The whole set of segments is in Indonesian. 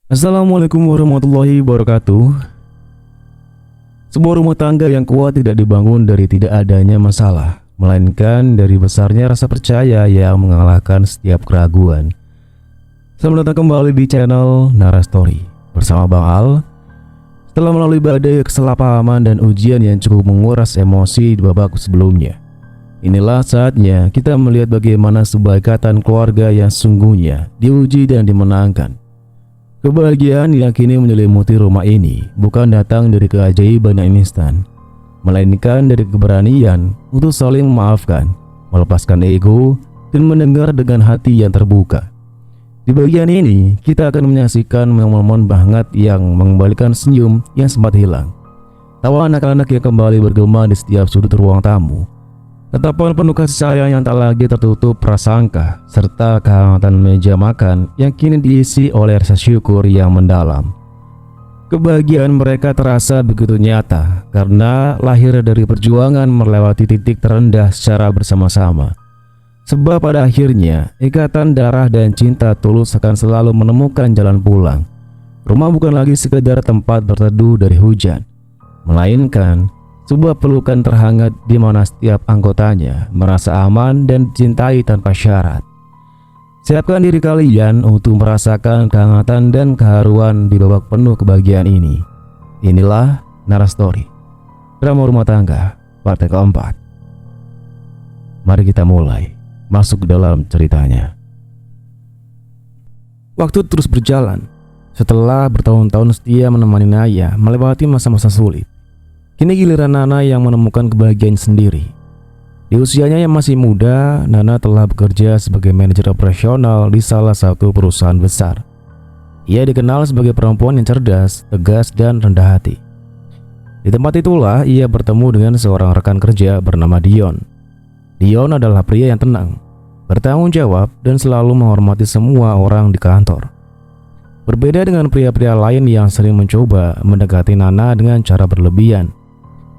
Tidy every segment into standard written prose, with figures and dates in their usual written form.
Assalamualaikum warahmatullahi wabarakatuh. Sebuah rumah tangga yang kuat tidak dibangun dari tidak adanya masalah, melainkan dari besarnya rasa percaya yang mengalahkan setiap keraguan. Selamat datang kembali di channel Nara Story bersama Bang Al. Setelah melalui badai kesalahpahaman dan ujian yang cukup menguras emosi di babak sebelumnya, inilah saatnya kita melihat bagaimana sebuah ikatan keluarga yang sungguhnya diuji dan dimenangkan. Kebahagiaan yang kini menyelimuti rumah ini bukan datang dari keajaiban yang instan, melainkan dari keberanian untuk saling memaafkan, melepaskan ego, dan mendengar dengan hati yang terbuka. Di bagian ini, kita akan menyaksikan momen-momen hangat yang mengembalikan senyum yang sempat hilang, tawa anak-anak yang kembali bergema di setiap sudut ruang tamu, tatapan penuh kasih sayang yang tak lagi tertutup prasangka, serta kehangatan meja makan yang kini diisi oleh rasa syukur yang mendalam. Kebahagiaan mereka terasa begitu nyata karena lahir dari perjuangan melewati titik terendah secara bersama-sama. Sebab pada akhirnya, ikatan darah dan cinta tulus akan selalu menemukan jalan pulang. Rumah bukan lagi sekedar tempat berteduh dari hujan, melainkan sebuah pelukan terhangat di mana setiap anggotanya merasa aman dan dicintai tanpa syarat. Siapkan diri kalian untuk merasakan kehangatan dan keharuan di babak penuh kebahagiaan ini. Inilah Nara Story, drama rumah tangga, part keempat. Mari kita mulai masuk ke dalam ceritanya. Waktu terus berjalan. Setelah bertahun-tahun setia menemani Naya melewati masa-masa sulit, kini giliran Nana yang menemukan kebahagiaan sendiri. Di usianya yang masih muda, Nana telah bekerja sebagai manajer operasional di salah satu perusahaan besar. Ia dikenal sebagai perempuan yang cerdas, tegas, dan rendah hati. Di tempat itulah ia bertemu dengan seorang rekan kerja bernama Dion. Dion adalah pria yang tenang, bertanggung jawab, dan selalu menghormati semua orang di kantor. Berbeda dengan pria-pria lain yang sering mencoba mendekati Nana dengan cara berlebihan,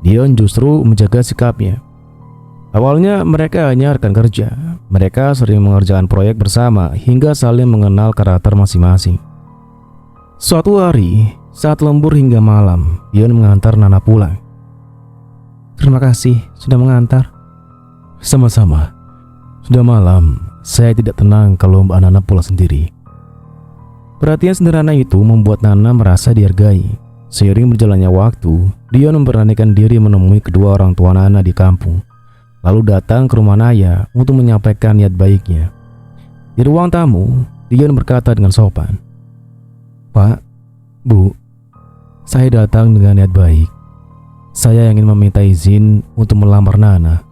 Dion justru menjaga sikapnya. Awalnya mereka hanya rekan kerja. Mereka sering mengerjakan proyek bersama hingga saling mengenal karakter masing-masing. Suatu hari, saat lembur hingga malam, Dion mengantar Nana pulang. "Terima kasih sudah mengantar." "Sama-sama. Sudah malam, saya tidak tenang kalau Mbak Nana pulang sendiri." Perhatian sederhana itu membuat Nana merasa dihargai. Seiring berjalannya waktu, Dion memberanikan diri menemui kedua orang tua Nana di kampung, lalu datang ke rumah Naya untuk menyampaikan niat baiknya. Di ruang tamu, Dion berkata dengan sopan, "Pak, Bu, saya datang dengan niat baik. Saya ingin meminta izin untuk melamar Nana."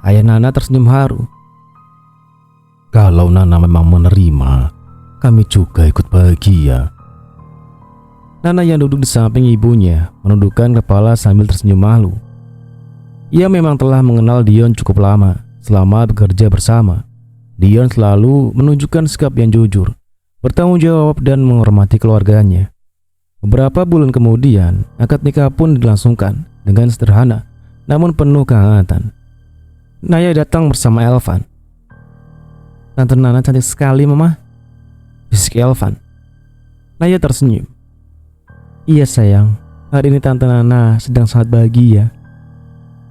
Ayah Nana tersenyum haru. "Kalau Nana memang menerima, kami juga ikut bahagia." Nana yang duduk di samping ibunya menundukkan kepala sambil tersenyum malu. Ia memang telah mengenal Dion cukup lama. Selama bekerja bersama, Dion selalu menunjukkan sikap yang jujur, bertanggung jawab, dan menghormati keluarganya. Beberapa bulan kemudian, akad nikah pun dilangsungkan dengan sederhana namun penuh kehangatan. Naya datang bersama Elvan. "Tante Nana cantik sekali, Mama," bisik Elvan. Naya tersenyum. "Iya sayang, hari ini Tante Nana sedang sangat bahagia."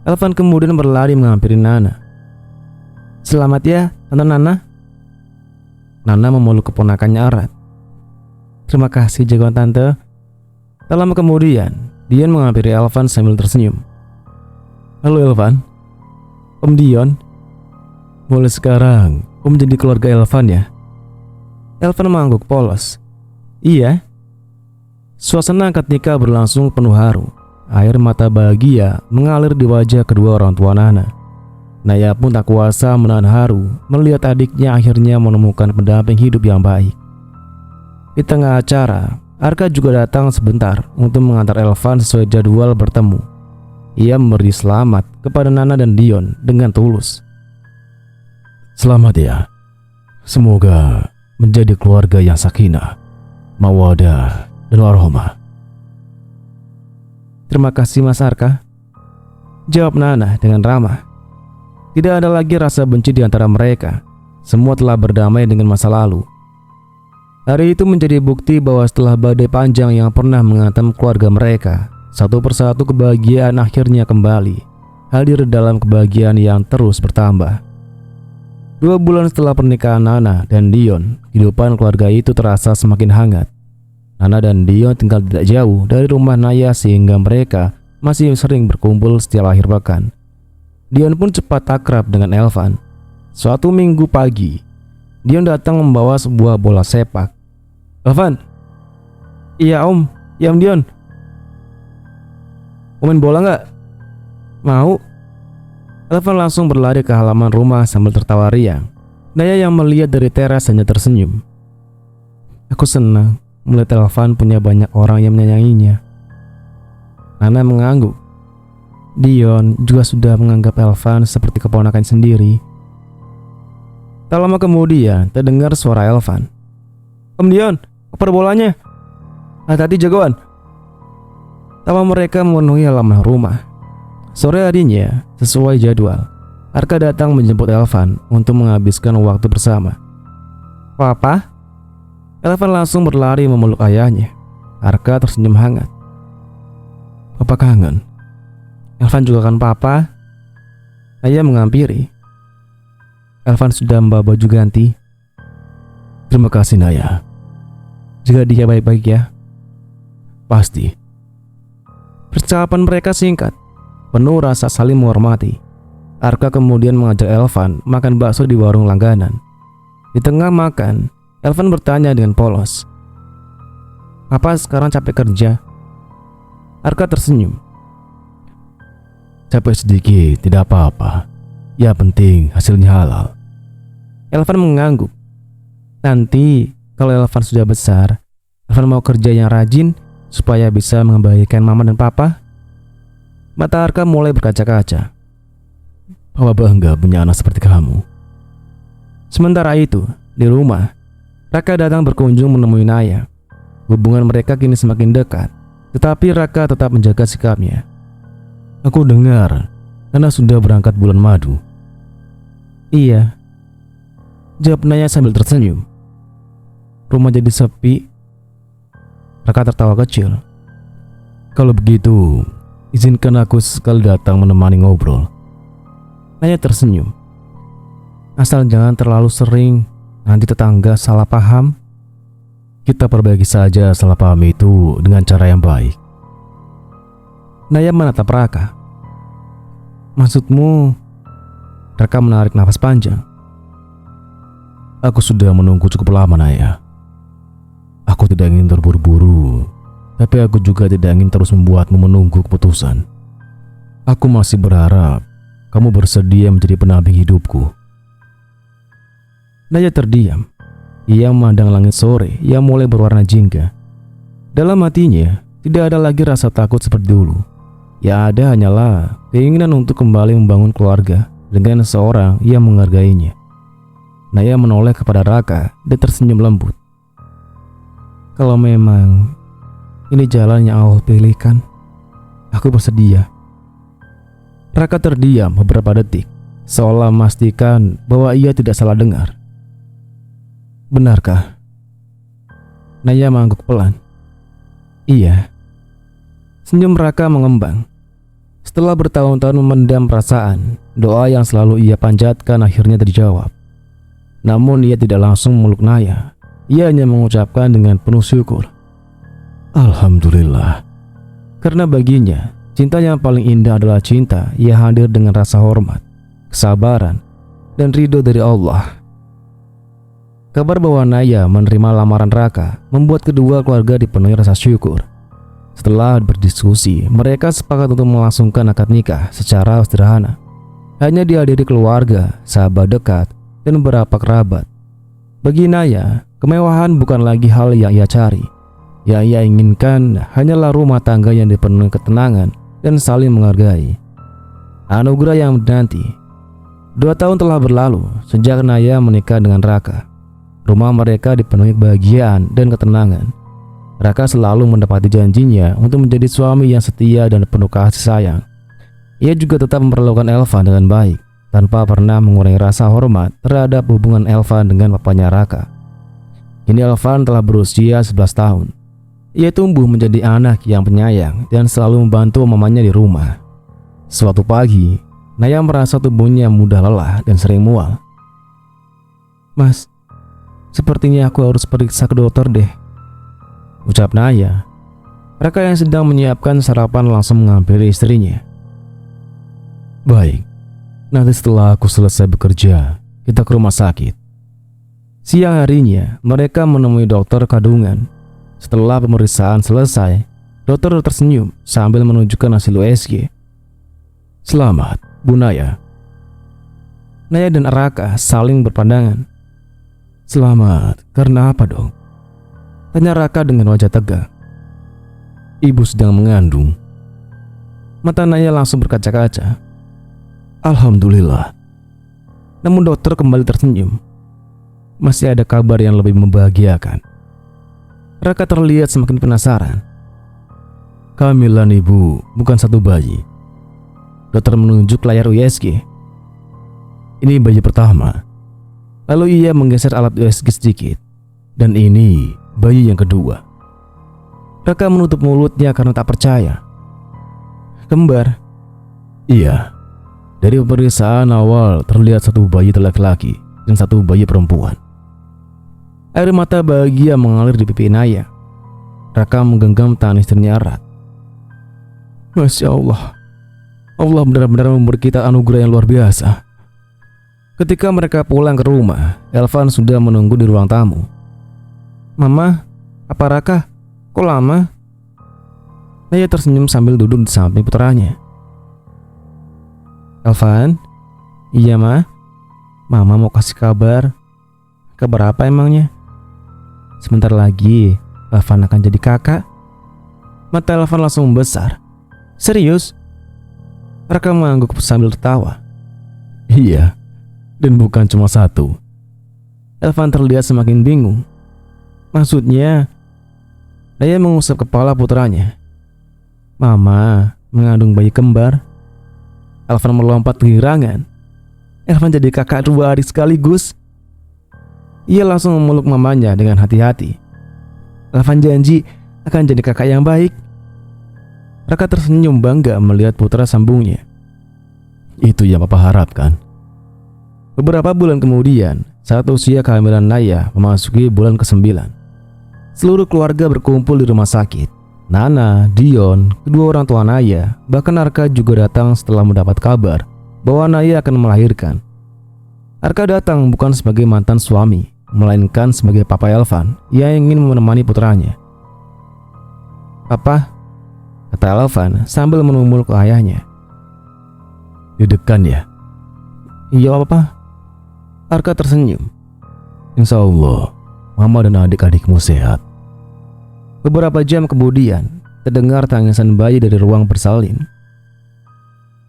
Elvan kemudian berlari menghampiri Nana. "Selamat ya, Tante Nana." Nana memeluk keponakannya erat. "Terima kasih jagoan Tante." Tak lama kemudian, Dion menghampiri Elvan sambil tersenyum. "Halo Elvan, Om Dion. Mulai sekarang Om jadi keluarga Elvan ya." Elvan mengangguk polos. "Iya." Suasana akad nikah berlangsung penuh haru. Air mata bahagia mengalir di wajah kedua orang tua Nana. Naya pun tak kuasa menahan haru melihat adiknya akhirnya menemukan pendamping hidup yang baik. Di tengah acara, Arka juga datang sebentar untuk mengantar Elvan sesuai jadwal bertemu. Ia memberi selamat kepada Nana dan Dion dengan tulus. "Selamat ya. Semoga menjadi keluarga yang sakinah, mawadah, dan warahmah." "Terima kasih Mas Arka," jawab Nana dengan ramah. Tidak ada lagi rasa benci di antara mereka. Semua telah berdamai dengan masa lalu. Hari itu menjadi bukti bahwa setelah badai panjang yang pernah menghantam keluarga mereka, satu persatu kebahagiaan akhirnya kembali hadir dalam kebahagiaan yang terus bertambah. 2 bulan setelah pernikahan Nana dan Dion, kehidupan keluarga itu terasa semakin hangat. Nana dan Dion tinggal tidak jauh dari rumah Naya sehingga mereka masih sering berkumpul setiap akhir pekan. Dion pun cepat akrab dengan Elvan. Suatu minggu pagi, Dion datang membawa sebuah bola sepak. "Elvan." "Iya om." "Ya om Dion." "Mau main bola nggak?" "Mau." Elvan langsung berlari ke halaman rumah sambil tertawa riang. Naya yang melihat dari teras hanya tersenyum. "Aku senang melihat Elvan punya banyak orang yang menyayanginya." Nana mengangguk. Dion juga sudah menganggap Elvan seperti keponakan sendiri. Tak lama kemudian terdengar suara Elvan. "Om Dion, oper bolanya." "Hati-hati jagoan." Tawa mereka memenuhi halaman rumah. Sore harinya, sesuai jadwal, Arka datang menjemput Elvan untuk menghabiskan waktu bersama. "Papa?" Elvan langsung berlari memeluk ayahnya. Arka tersenyum hangat. "Papa kangen." "Elvan juga kan papa?" Ayah menghampiri. "Elvan sudah membawa baju ganti." "Terima kasih Naya. Jaga dia baik-baik ya." "Pasti." Percakapan mereka singkat, penuh rasa saling menghormati. Arka kemudian mengajak Elvan makan bakso di warung langganan. Di tengah makan, Elvan bertanya dengan polos, "Papa sekarang capek kerja?" Arka tersenyum. "Capek sedikit, tidak apa-apa. Ya penting hasilnya halal." Elvan mengangguk. Nanti kalau Elvan sudah besar, Elvan mau kerja yang rajin supaya bisa mengembalikan mama dan papa. Mata Arka mulai berkaca-kaca. "Papa bangga punya anak seperti kamu." Sementara itu, di rumah, Raka datang berkunjung menemui Naya. Hubungan mereka kini semakin dekat, tetapi Raka tetap menjaga sikapnya. "Aku dengar Nana sudah berangkat bulan madu." "Iya," jawab Naya sambil tersenyum. "Rumah jadi sepi." Raka tertawa kecil. "Kalau begitu, izinkan aku sekali datang menemani ngobrol." Naya tersenyum. "Asal jangan terlalu sering, nanti tetangga salah paham." "Kita perbaiki saja salah paham itu dengan cara yang baik." Naya menatap Raka. "Maksudmu?" Raka menarik nafas panjang. "Aku sudah menunggu cukup lama Naya. Aku tidak ingin terburu-buru, tapi aku juga tidak ingin terus membuatmu menunggu keputusan. Aku masih berharap kamu bersedia menjadi pendamping hidupku." Naya terdiam. Ia memandang langit sore yang mulai berwarna jingga. Dalam hatinya tidak ada lagi rasa takut seperti dulu. Yang ada hanyalah keinginan untuk kembali membangun keluarga dengan seorang yang menghargainya. Naya menoleh kepada Raka dan tersenyum lembut. "Kalau memang ini jalan yang Allah pilihkan, aku bersedia." Raka terdiam beberapa detik, seolah memastikan bahwa ia tidak salah dengar. "Benarkah?" Naya mengangguk pelan. "Iya." Senyum Raka mengembang. Setelah bertahun-tahun memendam perasaan, doa yang selalu ia panjatkan akhirnya terjawab. Namun ia tidak langsung memeluk Naya. Ia hanya mengucapkan dengan penuh syukur, "Alhamdulillah." Karena baginya, cinta yang paling indah adalah cinta yang hadir dengan rasa hormat, kesabaran, dan ridho dari Allah. Kabar bahwa Naya menerima lamaran Raka membuat kedua keluarga dipenuhi rasa syukur. Setelah berdiskusi, mereka sepakat untuk melangsungkan akad nikah secara sederhana. Hanya dihadiri keluarga, sahabat dekat, dan beberapa kerabat. Bagi Naya, kemewahan bukan lagi hal yang ia cari. Yang ia inginkan hanyalah rumah tangga yang dipenuhi ketenangan dan saling menghargai. Anugerah yang menanti. 2 tahun telah berlalu sejak Naya menikah dengan Raka. Rumah mereka dipenuhi kebahagiaan dan ketenangan. Raka selalu mendapati janjinya untuk menjadi suami yang setia dan penuh kasih sayang. Ia juga tetap memperlakukan Elvan dengan baik, tanpa pernah mengurangi rasa hormat terhadap hubungan Elvan dengan papanya Raka. Kini Elvan telah berusia 11 tahun. Ia tumbuh menjadi anak yang penyayang dan selalu membantu mamanya di rumah. Suatu pagi, Naya merasa tubuhnya mudah lelah dan sering mual. "Mas, sepertinya aku harus periksa ke dokter deh," ucap Naya. Raka yang sedang menyiapkan sarapan langsung menghampiri istrinya. "Baik, nanti setelah aku selesai bekerja, kita ke rumah sakit." Siang harinya, mereka menemui dokter kandungan. Setelah pemeriksaan selesai, dokter tersenyum sambil menunjukkan hasil USG. "Selamat, Bu Naya." Naya dan Raka saling berpandangan. "Selamat, karena apa dong?" tanya Raka dengan wajah tegang. "Ibu sedang mengandung." Mata Naya langsung berkaca-kaca. "Alhamdulillah." Namun dokter kembali tersenyum. "Masih ada kabar yang lebih membahagiakan." Raka terlihat semakin penasaran. "Kehamilan ibu bukan satu bayi." Dokter menunjuk layar USG. "Ini bayi pertama." Lalu ia menggeser alat USG sedikit. "Dan ini bayi yang kedua." Raka menutup mulutnya karena tak percaya. "Kembar?" "Iya. Dari pemeriksaan awal terlihat satu bayi laki-laki dan satu bayi perempuan." Air mata bahagia mengalir di pipi Naya. Raka menggenggam tangan istrinya erat. "Masya Allah, Allah benar-benar memberi kita anugerah yang luar biasa." Ketika mereka pulang ke rumah, Elvan sudah menunggu di ruang tamu. "Mama, apa Raka? Kok lama?" Naya tersenyum sambil duduk di samping putranya. "Elvan?" "Iya, Ma. Mama mau kasih kabar." "Kabar apa emangnya?" "Sebentar lagi Elvan akan jadi kakak." Mata Elvan langsung membesar. "Serius?" Raka mengangguk sambil tertawa. "Iya, dan bukan cuma satu." Elvan terlihat semakin bingung. "Maksudnya?" Naya mengusap kepala putranya. "Mama mengandung bayi kembar." Elvan melompat kegirangan. "Elvan jadi kakak 2 adik sekaligus." Ia langsung memeluk mamanya dengan hati-hati. "Elvan janji akan jadi kakak yang baik." Raka tersenyum bangga melihat putra sambungnya. "Itu yang papa harapkan." Beberapa bulan kemudian, saat usia kehamilan Naya memasuki bulan ke-9, seluruh keluarga berkumpul di rumah sakit. Nana, Dion, kedua orang tua Naya, bahkan Arka juga datang setelah mendapat kabar bahwa Naya akan melahirkan. Arka datang bukan sebagai mantan suami, melainkan sebagai papa Elvan yang ingin menemani putranya. "Papa," kata Elvan sambil menumul ke ayahnya. "Deg-degan ya?" "Iya, Papa." Arka tersenyum. "Insya Allah, mama dan adik-adikmu sehat." Beberapa jam kemudian, terdengar tangisan bayi dari ruang bersalin.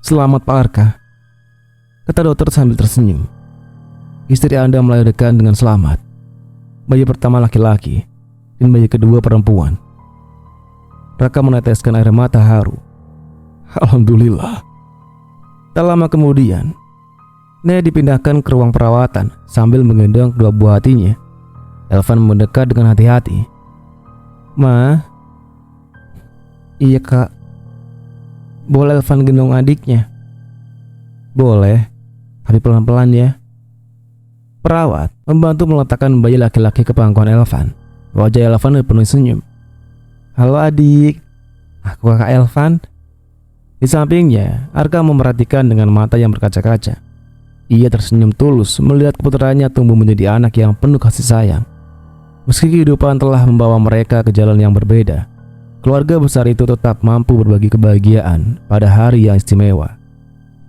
"Selamat Pak Arka," kata dokter sambil tersenyum. "Istri Anda melahirkan dengan selamat. Bayi pertama laki-laki dan bayi kedua perempuan." Raka meneteskan air mata haru. "Alhamdulillah." Tak lama kemudian, Naya dipindahkan ke ruang perawatan sambil menggendong kedua buah hatinya. Elvan mendekat dengan hati-hati. "Ma." "Iya Kak." "Boleh Elvan gendong adiknya?" "Boleh, tapi pelan-pelan ya." Perawat membantu meletakkan bayi laki-laki ke pangkuan Elvan. Wajah Elvan dipenuhi senyum. "Halo adik, aku kakak Elvan." Di sampingnya, Arka memerhatikan dengan mata yang berkaca-kaca. Ia tersenyum tulus melihat putranya tumbuh menjadi anak yang penuh kasih sayang. Meski kehidupan telah membawa mereka ke jalan yang berbeda, keluarga besar itu tetap mampu berbagi kebahagiaan pada hari yang istimewa.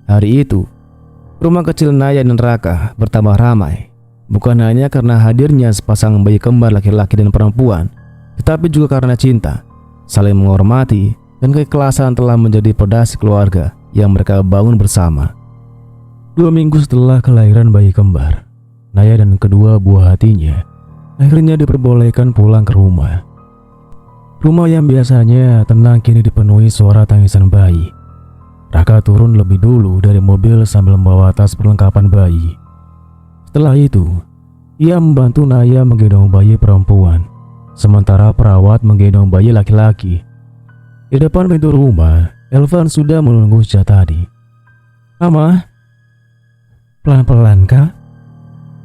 Hari itu, rumah kecil Naya dan Raka bertambah ramai. Bukan hanya karena hadirnya sepasang bayi kembar laki-laki dan perempuan, tetapi juga karena cinta, saling menghormati, dan keikhlasan telah menjadi pondasi keluarga yang mereka bangun bersama. 2 minggu setelah kelahiran bayi kembar, Naya dan kedua buah hatinya akhirnya diperbolehkan pulang ke rumah. Rumah yang biasanya tenang kini dipenuhi suara tangisan bayi. Raka turun lebih dulu dari mobil sambil membawa tas perlengkapan bayi. Setelah itu, Ia membantu Naya menggendong bayi perempuan, sementara perawat menggendong bayi laki-laki. Di depan pintu rumah, Elvan sudah menunggu sejak tadi. "Mama, pelan-pelan kak?"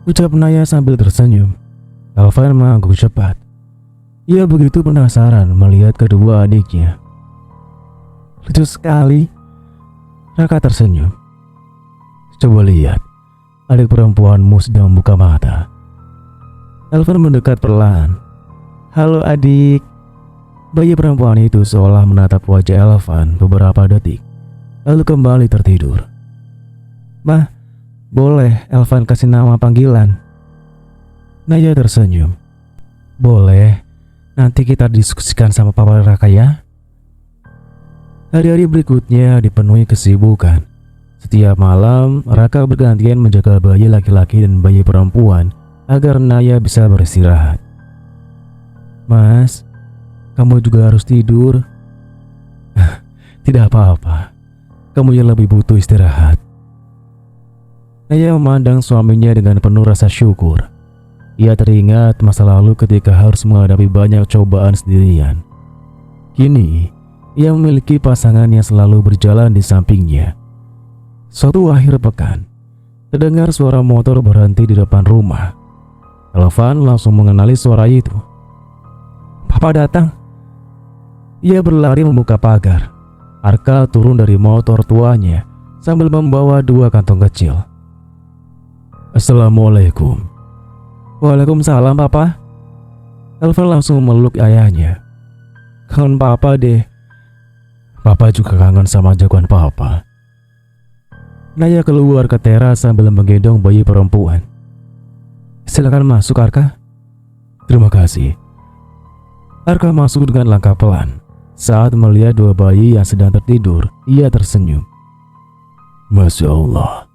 ucap Naya sambil tersenyum. Elvan mengangguk cepat. Ia begitu penasaran melihat kedua adiknya. "Lucu sekali." Raka tersenyum. "Coba lihat, adik perempuanmu sedang buka mata." Elvan mendekat perlahan. "Halo adik." Bayi perempuan itu seolah menatap wajah Elvan beberapa detik, lalu kembali tertidur. "Mah, boleh Elvan kasih nama panggilan?" Naya tersenyum. "Boleh, nanti kita diskusikan sama Papa Raka ya." Hari-hari berikutnya dipenuhi kesibukan. Setiap malam, Raka bergantian menjaga bayi laki-laki dan bayi perempuan agar Naya bisa beristirahat. "Mas, kamu juga harus tidur." "Tidak apa-apa, kamu yang lebih butuh istirahat." Naya memandang suaminya dengan penuh rasa syukur. Ia teringat masa lalu ketika harus menghadapi banyak cobaan sendirian. Kini, ia memiliki pasangan yang selalu berjalan di sampingnya. Suatu akhir pekan, terdengar suara motor berhenti di depan rumah. Elvan langsung mengenali suara itu. "Papa datang." Ia berlari membuka pagar. Arka turun dari motor tuanya sambil membawa 2 kantong kecil. "Assalamualaikum." "Waalaikumsalam Papa." Elvan langsung memeluk ayahnya. "Kangen Papa deh." "Papa juga kangen sama jagoan Papa." Naya keluar ke teras sambil menggendong bayi perempuan. "Silakan masuk Arka." "Terima kasih." Arka masuk dengan langkah pelan. Saat melihat 2 bayi yang sedang tertidur, ia tersenyum. "Masya Allah,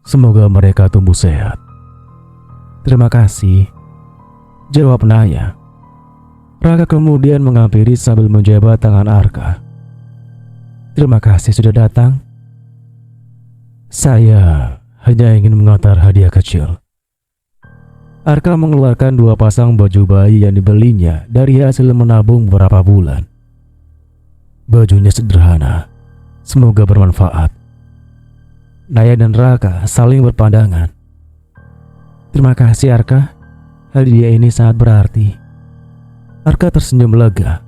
semoga mereka tumbuh sehat." "Terima kasih," jawab Naya. Raka kemudian menghampiri sambil menjabat tangan Arka. "Terima kasih sudah datang." "Saya hanya ingin mengantar hadiah kecil." Arka mengeluarkan 2 pasang baju bayi yang dibelinya dari hasil menabung beberapa bulan. "Bajunya sederhana, semoga bermanfaat." Naya dan Raka saling berpandangan. "Terima kasih Arka, hadiah ini sangat berarti." Arka tersenyum lega.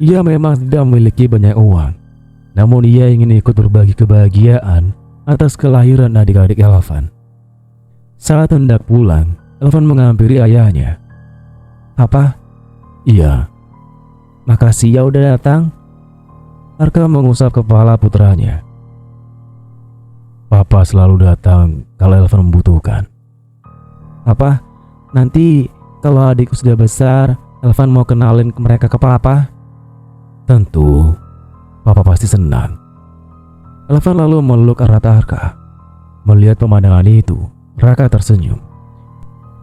Ia memang tidak memiliki banyak uang, namun ia ingin ikut berbagi kebahagiaan atas kelahiran adik-adik Elvan. Saat hendak pulang, Elvan menghampiri ayahnya. "Papa?" "Iya." "Makasih ya udah datang." Arka mengusap kepala putranya. "Papa selalu datang kalau Elvan membutuhkan." "Papa, nanti kalau adikku sudah besar, Elvan mau kenalin mereka ke Papa?" "Tentu, Papa pasti senang." Elvan lalu meluk erat Arka. Melihat pemandangan itu, Raka tersenyum.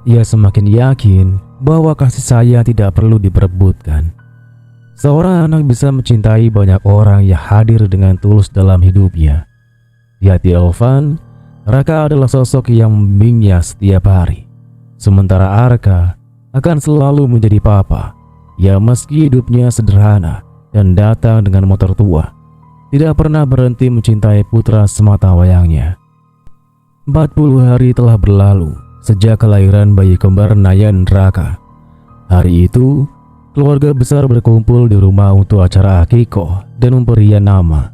Ia semakin yakin bahwa kasih sayang tidak perlu diperebutkan. Seorang anak bisa mencintai banyak orang yang hadir dengan tulus dalam hidupnya. Di hati Elvan, Raka adalah sosok yang membimbingnya setiap hari. Sementara Arka akan selalu menjadi papa yang meski hidupnya sederhana dan datang dengan motor tua, tidak pernah berhenti mencintai putra semata wayangnya. 40 hari telah berlalu sejak kelahiran bayi kembar Naya dan Raka. Hari itu, keluarga besar berkumpul di rumah untuk acara akikoh dan pemberian nama.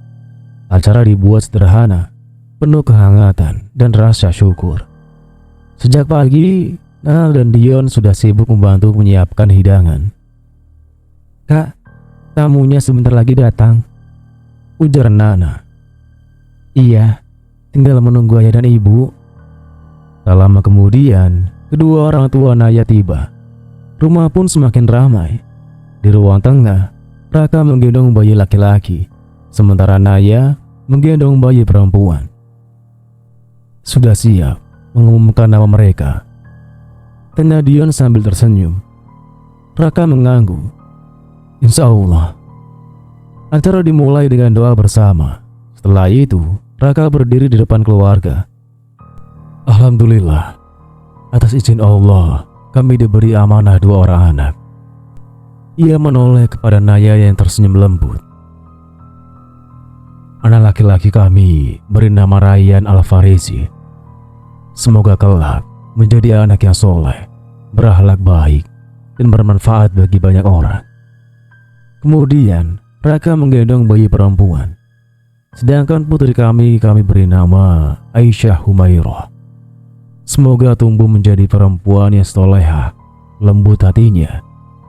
Acara dibuat sederhana, penuh kehangatan dan rasa syukur. Sejak pagi, Nana dan Dion sudah sibuk membantu menyiapkan hidangan. "Kak, tamunya sebentar lagi datang," ujar Nana. "Iya, tinggal menunggu ayah dan ibu." Tak lama kemudian, kedua orang tua Naya tiba. Rumah pun semakin ramai. Di ruang tengah, Raka menggendong bayi laki-laki, sementara Naya menggendong bayi perempuan. "Sudah siap mengumumkan nama mereka?" tanya Dion sambil tersenyum. Raka mengangguk. "Insya Allah." Acara dimulai dengan doa bersama. Setelah itu, Raka berdiri di depan keluarga. "Alhamdulillah, Atas izin Allah, kami diberi amanah 2 orang anak. Ia menoleh kepada Naya yang tersenyum lembut. Anak laki-laki kami bernama Rayyan Al-Farizi. Semoga kelak menjadi anak yang soleh, berakhlak baik, dan bermanfaat bagi banyak orang. Kemudian Raka menggendong bayi perempuan. Sedangkan putri kami beri nama Aisyah Humairah. Semoga tumbuh menjadi perempuan yang solehah, lembut hatinya,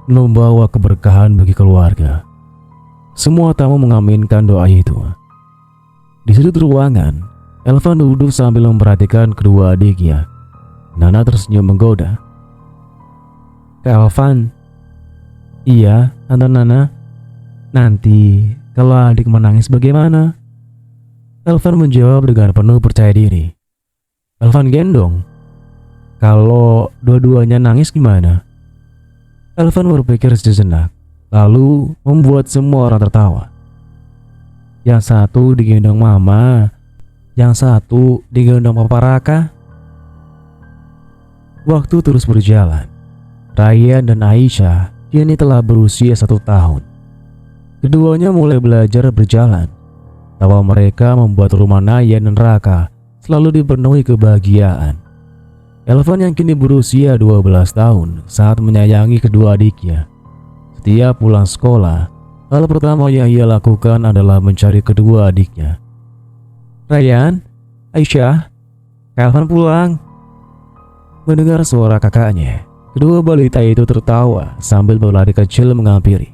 membawa keberkahan bagi keluarga. Semua tamu mengaminkan doa itu. Di sudut ruangan, Elvan duduk sambil memperhatikan kedua adiknya. Nana tersenyum menggoda. Kak Elvan. Iya, Tante Nana. Nanti kalau adik menangis bagaimana? Elvan menjawab dengan penuh percaya diri. Elvan gendong. Kalau dua-duanya nangis gimana? Elvan berpikir sejenak, lalu membuat semua orang tertawa. Yang satu digendong mama, yang satu digendong Papa Raka. Waktu terus berjalan. Rayyan dan Aisyah kini telah berusia 1 tahun. Keduanya mulai belajar berjalan. Tawa mereka membuat rumah Naya dan Raka selalu dipenuhi kebahagiaan. Elvan yang kini berusia 12 tahun sangat menyayangi kedua adiknya. Setiap pulang sekolah, hal pertama yang ia lakukan adalah mencari kedua adiknya. Rayyan, Aisyah, Elvan pulang. Mendengar suara kakaknya, kedua balita itu tertawa sambil berlari kecil menghampiri.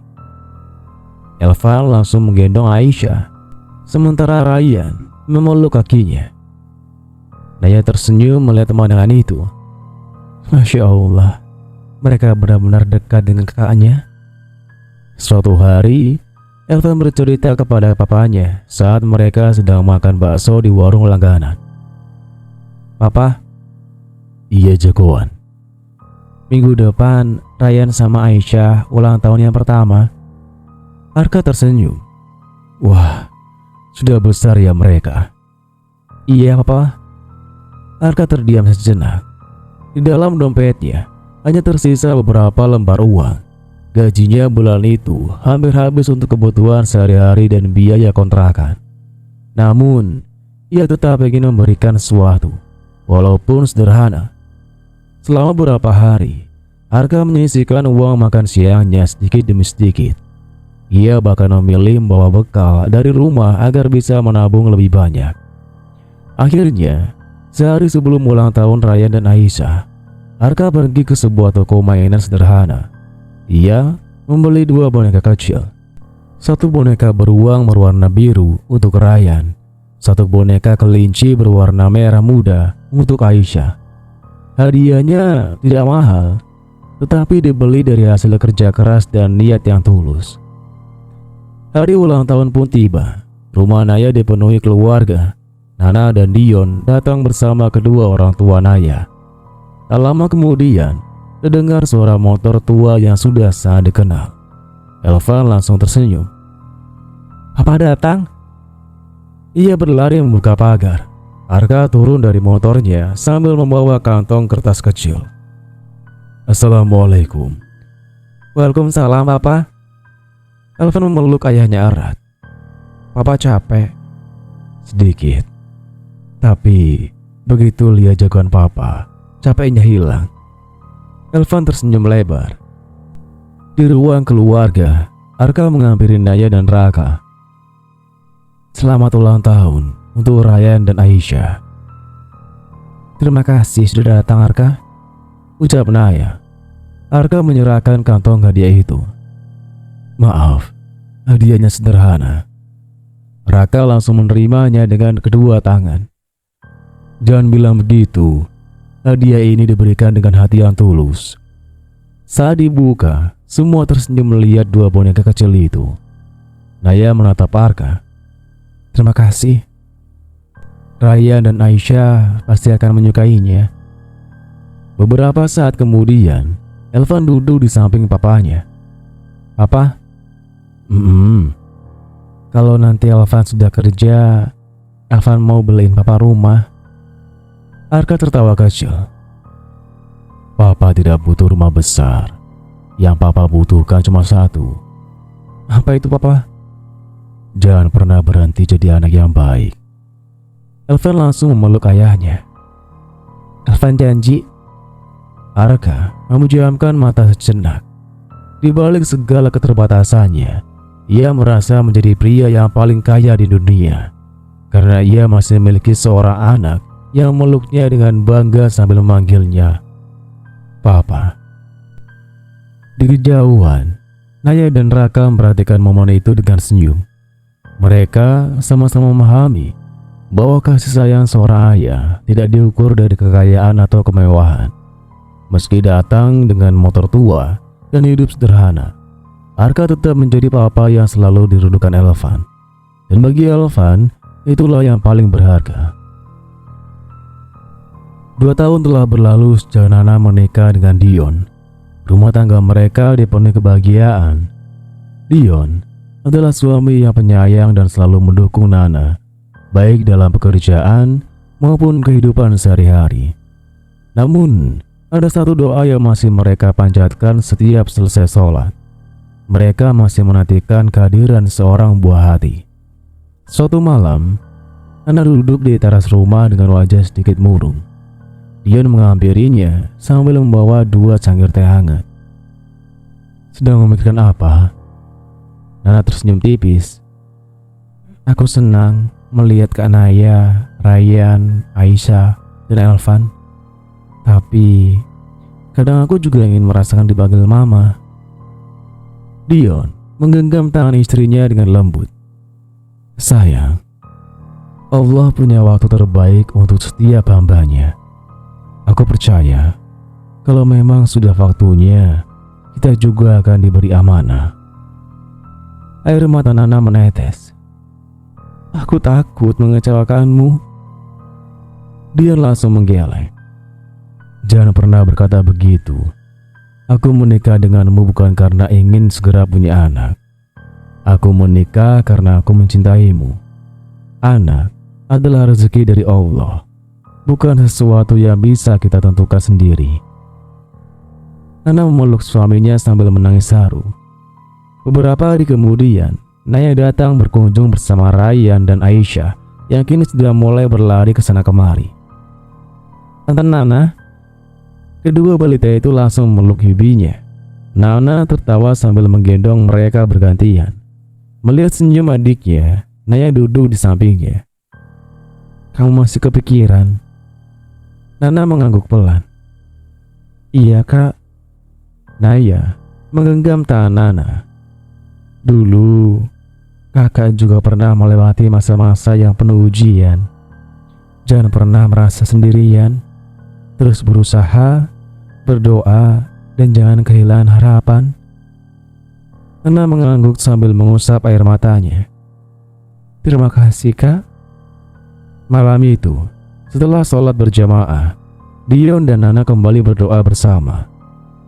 Elvan langsung menggendong Aisyah, sementara Rayyan memeluk kakinya. Naya tersenyum melihat pemandangan itu. Masya Allah, mereka benar-benar dekat dengan kakaknya. Suatu hari, Elvan bercerita kepada papanya saat mereka sedang makan bakso di warung langganan. Papa, iya jagoan. Minggu depan, Rayyan sama Aisyah ulang tahun yang pertama. Arka tersenyum. Wah, sudah besar ya mereka. Iya papa. Arka terdiam sejenak. Di dalam dompetnya hanya tersisa beberapa lembar uang. Gajinya bulan itu hampir habis untuk kebutuhan sehari-hari dan biaya kontrakan. Namun, ia tetap ingin memberikan sesuatu, walaupun sederhana. Selama beberapa hari, Arka menyisihkan uang makan siangnya sedikit demi sedikit. Ia bahkan memilih membawa bekal dari rumah agar bisa menabung lebih banyak. Akhirnya, sehari sebelum ulang tahun Rayyan dan Aisyah, Arka pergi ke sebuah toko mainan sederhana. Ia membeli 2 boneka kecil. 1 boneka beruang berwarna biru untuk Rayyan, 1 boneka kelinci berwarna merah muda untuk Aisyah. Hadiahnya tidak mahal, tetapi dibeli dari hasil kerja keras dan niat yang tulus. Hari ulang tahun pun tiba. Rumah Naya dipenuhi keluarga. Nana dan Dion datang bersama kedua orang tua Naya. Tak lama kemudian, terdengar suara motor tua yang sudah sangat dikenal. Elvan langsung tersenyum. Papa datang? Ia berlari membuka pagar. Arka turun dari motornya sambil membawa kantong kertas kecil. Assalamualaikum. Waalaikumsalam papa. Elvan memeluk ayahnya erat. Papa capek. Sedikit. Tapi begitu lihat jagoan papa, capeknya hilang. Elvan tersenyum lebar. Di ruang keluarga, Arka menghampiri Naya dan Raka. Selamat ulang tahun untuk Rayyan dan Aisyah. Terima kasih sudah datang Arka, ucap Naya. Arka menyerahkan kantong hadiah itu. Maaf, hadiahnya sederhana. Raka langsung menerimanya dengan kedua tangan. Jangan bilang begitu. Hadiah ini diberikan dengan hati yang tulus. Saat dibuka, semua tersenyum melihat 2 boneka kecil itu. Naya menatap Arka. Terima kasih. Rayyan dan Aisyah pasti akan menyukainya. Beberapa saat kemudian, Elvan duduk di samping papanya. Papa? Kalau nanti Elvan sudah kerja, Elvan mau beliin papa rumah. Arka tertawa kecil. Papa tidak butuh rumah besar. Yang Papa butuhkan cuma satu. Apa itu, Papa? Jangan pernah berhenti jadi anak yang baik. Elvan langsung memeluk ayahnya. Elvan janji. Arka memejamkan mata sejenak. Di balik segala keterbatasannya, ia merasa menjadi pria yang paling kaya di dunia. Karena ia masih memiliki seorang anak yang memeluknya dengan bangga sambil memanggilnya Papa. Di kejauhan, Naya dan Raka memperhatikan momen itu dengan senyum. Mereka sama-sama memahami bahwa kasih sayang seorang ayah tidak diukur dari kekayaan atau kemewahan. Meski datang dengan motor tua dan hidup sederhana, Arka tetap menjadi papa yang selalu dirindukan Elvan. Dan bagi Elvan, itulah yang paling berharga. 2 tahun telah berlalu sejak Nana menikah dengan Dion. Rumah tangga mereka dipenuhi kebahagiaan. Dion adalah suami yang penyayang dan selalu mendukung Nana, baik dalam pekerjaan maupun kehidupan sehari-hari. Namun, ada satu doa yang masih mereka panjatkan setiap selesai sholat. Mereka masih menantikan kehadiran seorang buah hati. Suatu malam, Nana duduk di teras rumah dengan wajah sedikit murung. Dion menghampirinya sambil membawa 2 cangkir teh hangat. Sedang memikirkan apa? Nana tersenyum tipis. Aku senang melihat Kak Naya, Ryan, Aisyah, dan Elvan. Tapi kadang aku juga ingin merasakan dipanggil mama. Dion menggenggam tangan istrinya dengan lembut. Sayang, Allah punya waktu terbaik untuk setiap hambanya. Aku percaya kalau memang sudah waktunya, kita juga akan diberi amanah. Air mata Nana menetes. Aku takut mengecewakanmu. Dia langsung menggeleng. Jangan pernah berkata begitu. Aku menikah denganmu bukan karena ingin segera punya anak. Aku menikah karena aku mencintaimu. Anak adalah rezeki dari Allah, bukan sesuatu yang bisa kita tentukan sendiri. Nana memeluk suaminya sambil menangis haru. Beberapa hari kemudian, Naya datang berkunjung bersama Ryan dan Aisyah yang kini sudah mulai berlari ke sana kemari. Tante Nana, kedua balita itu langsung memeluk bibinya. Nana tertawa sambil menggendong mereka bergantian. Melihat senyum adiknya, Naya duduk di sampingnya. Kamu masih kepikiran? Nana mengangguk pelan. Iya, Kak. Naya menggenggam tangan Nana. Dulu, kakak juga pernah melewati masa-masa yang penuh ujian. Jangan pernah merasa sendirian. Terus berusaha, berdoa, dan jangan kehilangan harapan. Nana mengangguk sambil mengusap air matanya. Terima kasih, Kak. Malam itu, setelah sholat berjamaah, Dion dan Nana kembali berdoa bersama.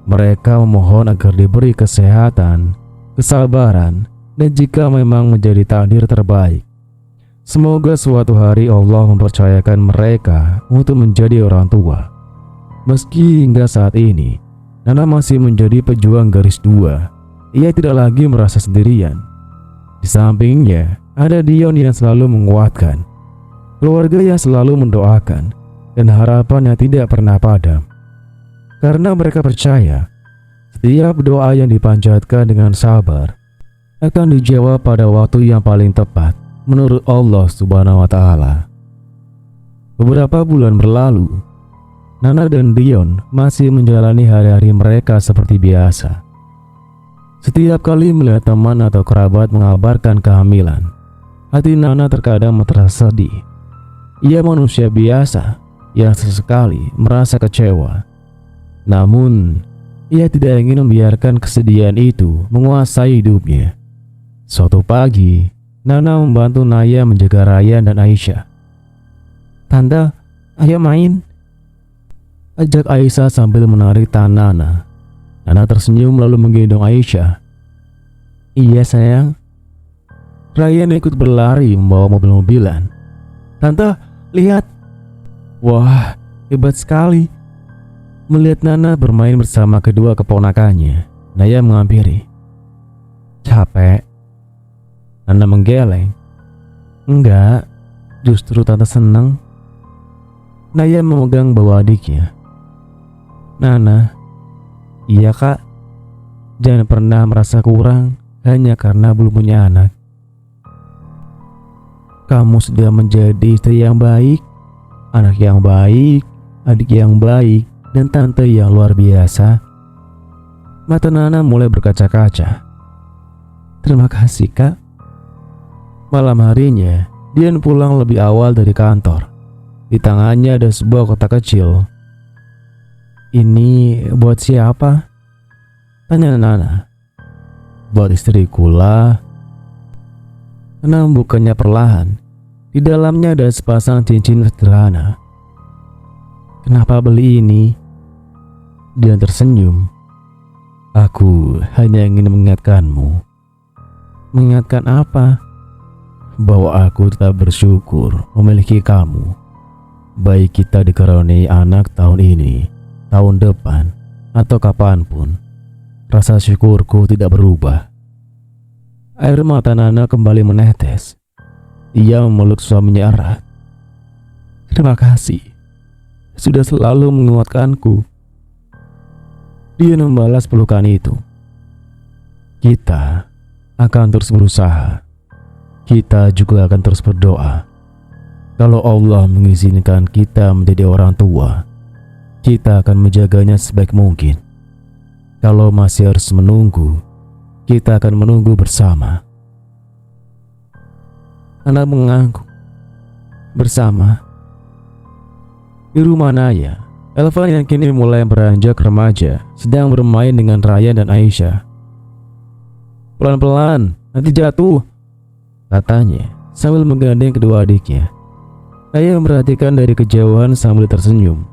Mereka memohon agar diberi kesehatan, kesabaran, dan jika memang menjadi takdir terbaik, semoga suatu hari Allah mempercayakan mereka untuk menjadi orang tua. Meski hingga saat ini, Nana masih menjadi pejuang garis 2. Ia tidak lagi merasa sendirian. Di sampingnya, ada Dion yang selalu menguatkan, keluarga yang selalu mendoakan, dan harapan yang tidak pernah padam. Karena mereka percaya, setiap doa yang dipanjatkan dengan sabar akan dijawab pada waktu yang paling tepat menurut Allah Subhanahu wa Ta'ala. Beberapa bulan berlalu, Nana dan Dion masih menjalani hari-hari mereka seperti biasa. Setiap kali melihat teman atau kerabat mengabarkan kehamilan, hati Nana terkadang terasa sedih. Ia manusia biasa yang sesekali merasa kecewa. Namun, ia tidak ingin membiarkan kesedihan itu menguasai hidupnya. Suatu pagi, Nana membantu Naya menjaga Ryan dan Aisyah. Tante, ayo main, ajak Aisyah sambil menarik tangan Nana. Nana tersenyum lalu menggendong Aisyah. Iya sayang. Ryan ikut berlari membawa mobil-mobilan. Tante, lihat. Wah, hebat sekali. Melihat Nana bermain bersama kedua keponakannya, Naya menghampiri. "Capek?" Nana menggeleng. "Enggak, justru tante senang." Naya memegang bahu adiknya. "Nana." "Iya kak, jangan pernah merasa kurang hanya karena belum punya anak. Kamu sudah menjadi istri yang baik, anak yang baik, adik yang baik, dan tante yang luar biasa." Mata Nana mulai berkaca-kaca. "Terima kasih kak." Malam harinya, Dian pulang lebih awal dari kantor. Di tangannya ada sebuah kotak kecil. "Ini buat siapa?" tanya Nana. "Buat istriku lah." Nana membukanya perlahan. Di dalamnya ada sepasang cincin sederhana. "Kenapa beli ini?" Dia tersenyum. "Aku hanya ingin mengingatkanmu." "Mengingatkan apa?" "Bahwa aku tetap bersyukur memiliki kamu. Baik kita dikaruniai anak tahun ini, tahun depan, atau kapanpun, rasa syukurku tidak berubah." Air mata Nana kembali menetes. Ia memeluk suaminya erat. "Terima kasih, sudah selalu menguatkanku." Dia membalas pelukan itu. "Kita akan terus berusaha. Kita juga akan terus berdoa. Kalau Allah mengizinkan kita menjadi orang tua, kita akan menjaganya sebaik mungkin. Kalau masih harus menunggu, kita akan menunggu bersama." Anak mengangguk. "Bersama?" Di rumah Naya, Elvan yang kini mulai beranjak remaja sedang bermain dengan Ryan dan Aisyah. "Pelan-pelan, nanti jatuh," katanya sambil menggandeng kedua adiknya. Naya memperhatikan dari kejauhan sambil tersenyum.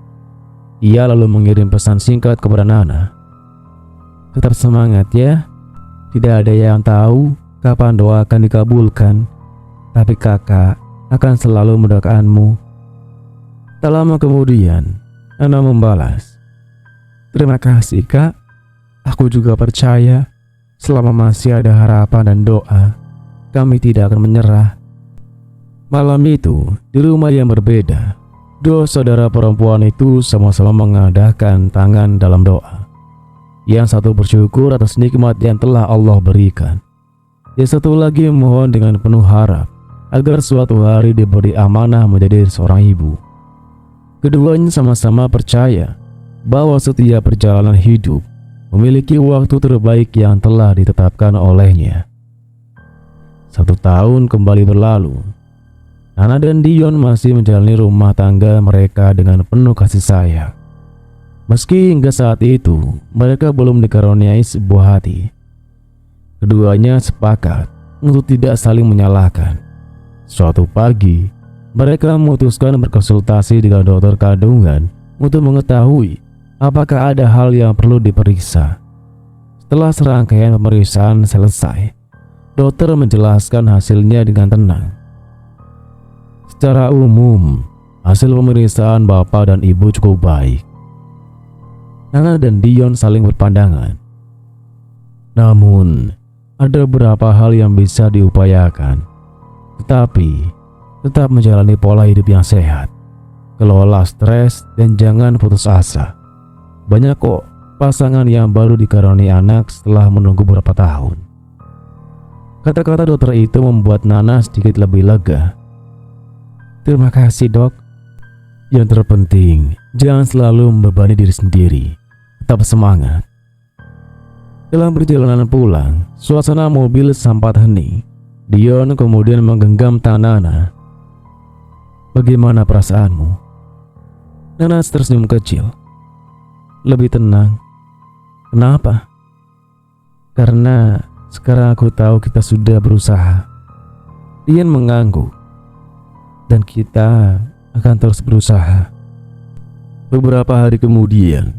Ia lalu mengirim pesan singkat kepada Nana. "Tetap semangat ya. Tidak ada yang tahu kapan doa akan dikabulkan, tapi kakak akan selalu mendoakanmu." Tak lama kemudian, Nana membalas, "Terima kasih kak. Aku juga percaya selama masih ada harapan dan doa, kami tidak akan menyerah." Malam itu, di rumah yang berbeda, dua saudara perempuan itu sama-sama mengadakan tangan dalam doa. Yang satu bersyukur atas nikmat yang telah Allah berikan. Yang satu lagi memohon dengan penuh harap agar suatu hari diberi amanah menjadi seorang ibu. Keduanya sama-sama percaya bahwa setiap perjalanan hidup memiliki waktu terbaik yang telah ditetapkan olehnya. 1 tahun kembali berlalu. Nana dan Dion masih menjalani rumah tangga mereka dengan penuh kasih sayang. Meski hingga saat itu mereka belum dikaruniai sebuah hati. Keduanya sepakat untuk tidak saling menyalahkan. Suatu pagi, mereka memutuskan berkonsultasi dengan dokter kandungan untuk mengetahui apakah ada hal yang perlu diperiksa. Setelah serangkaian pemeriksaan selesai, dokter menjelaskan hasilnya dengan tenang. Secara umum, hasil pemeriksaan bapak dan ibu cukup baik. Nana dan Dion saling berpandangan. Namun, ada beberapa hal yang bisa diupayakan. Tetapi, tetap menjalani pola hidup yang sehat, kelola stres, dan jangan putus asa. Banyak kok pasangan yang baru dikaruniai anak setelah menunggu beberapa tahun. Kata-kata dokter itu membuat Nana sedikit lebih lega. "Terima kasih dok. Yang terpenting, jangan selalu membebani diri sendiri. Tetap semangat." Dalam perjalanan pulang, suasana mobil sempat hening. Dion kemudian menggenggam tangan Nana. "Bagaimana perasaanmu?" Nana tersenyum kecil. "Lebih tenang." "Kenapa?" "Karena sekarang aku tahu kita sudah berusaha." Dion mengangguk. "Dan kita akan terus berusaha." Beberapa hari kemudian,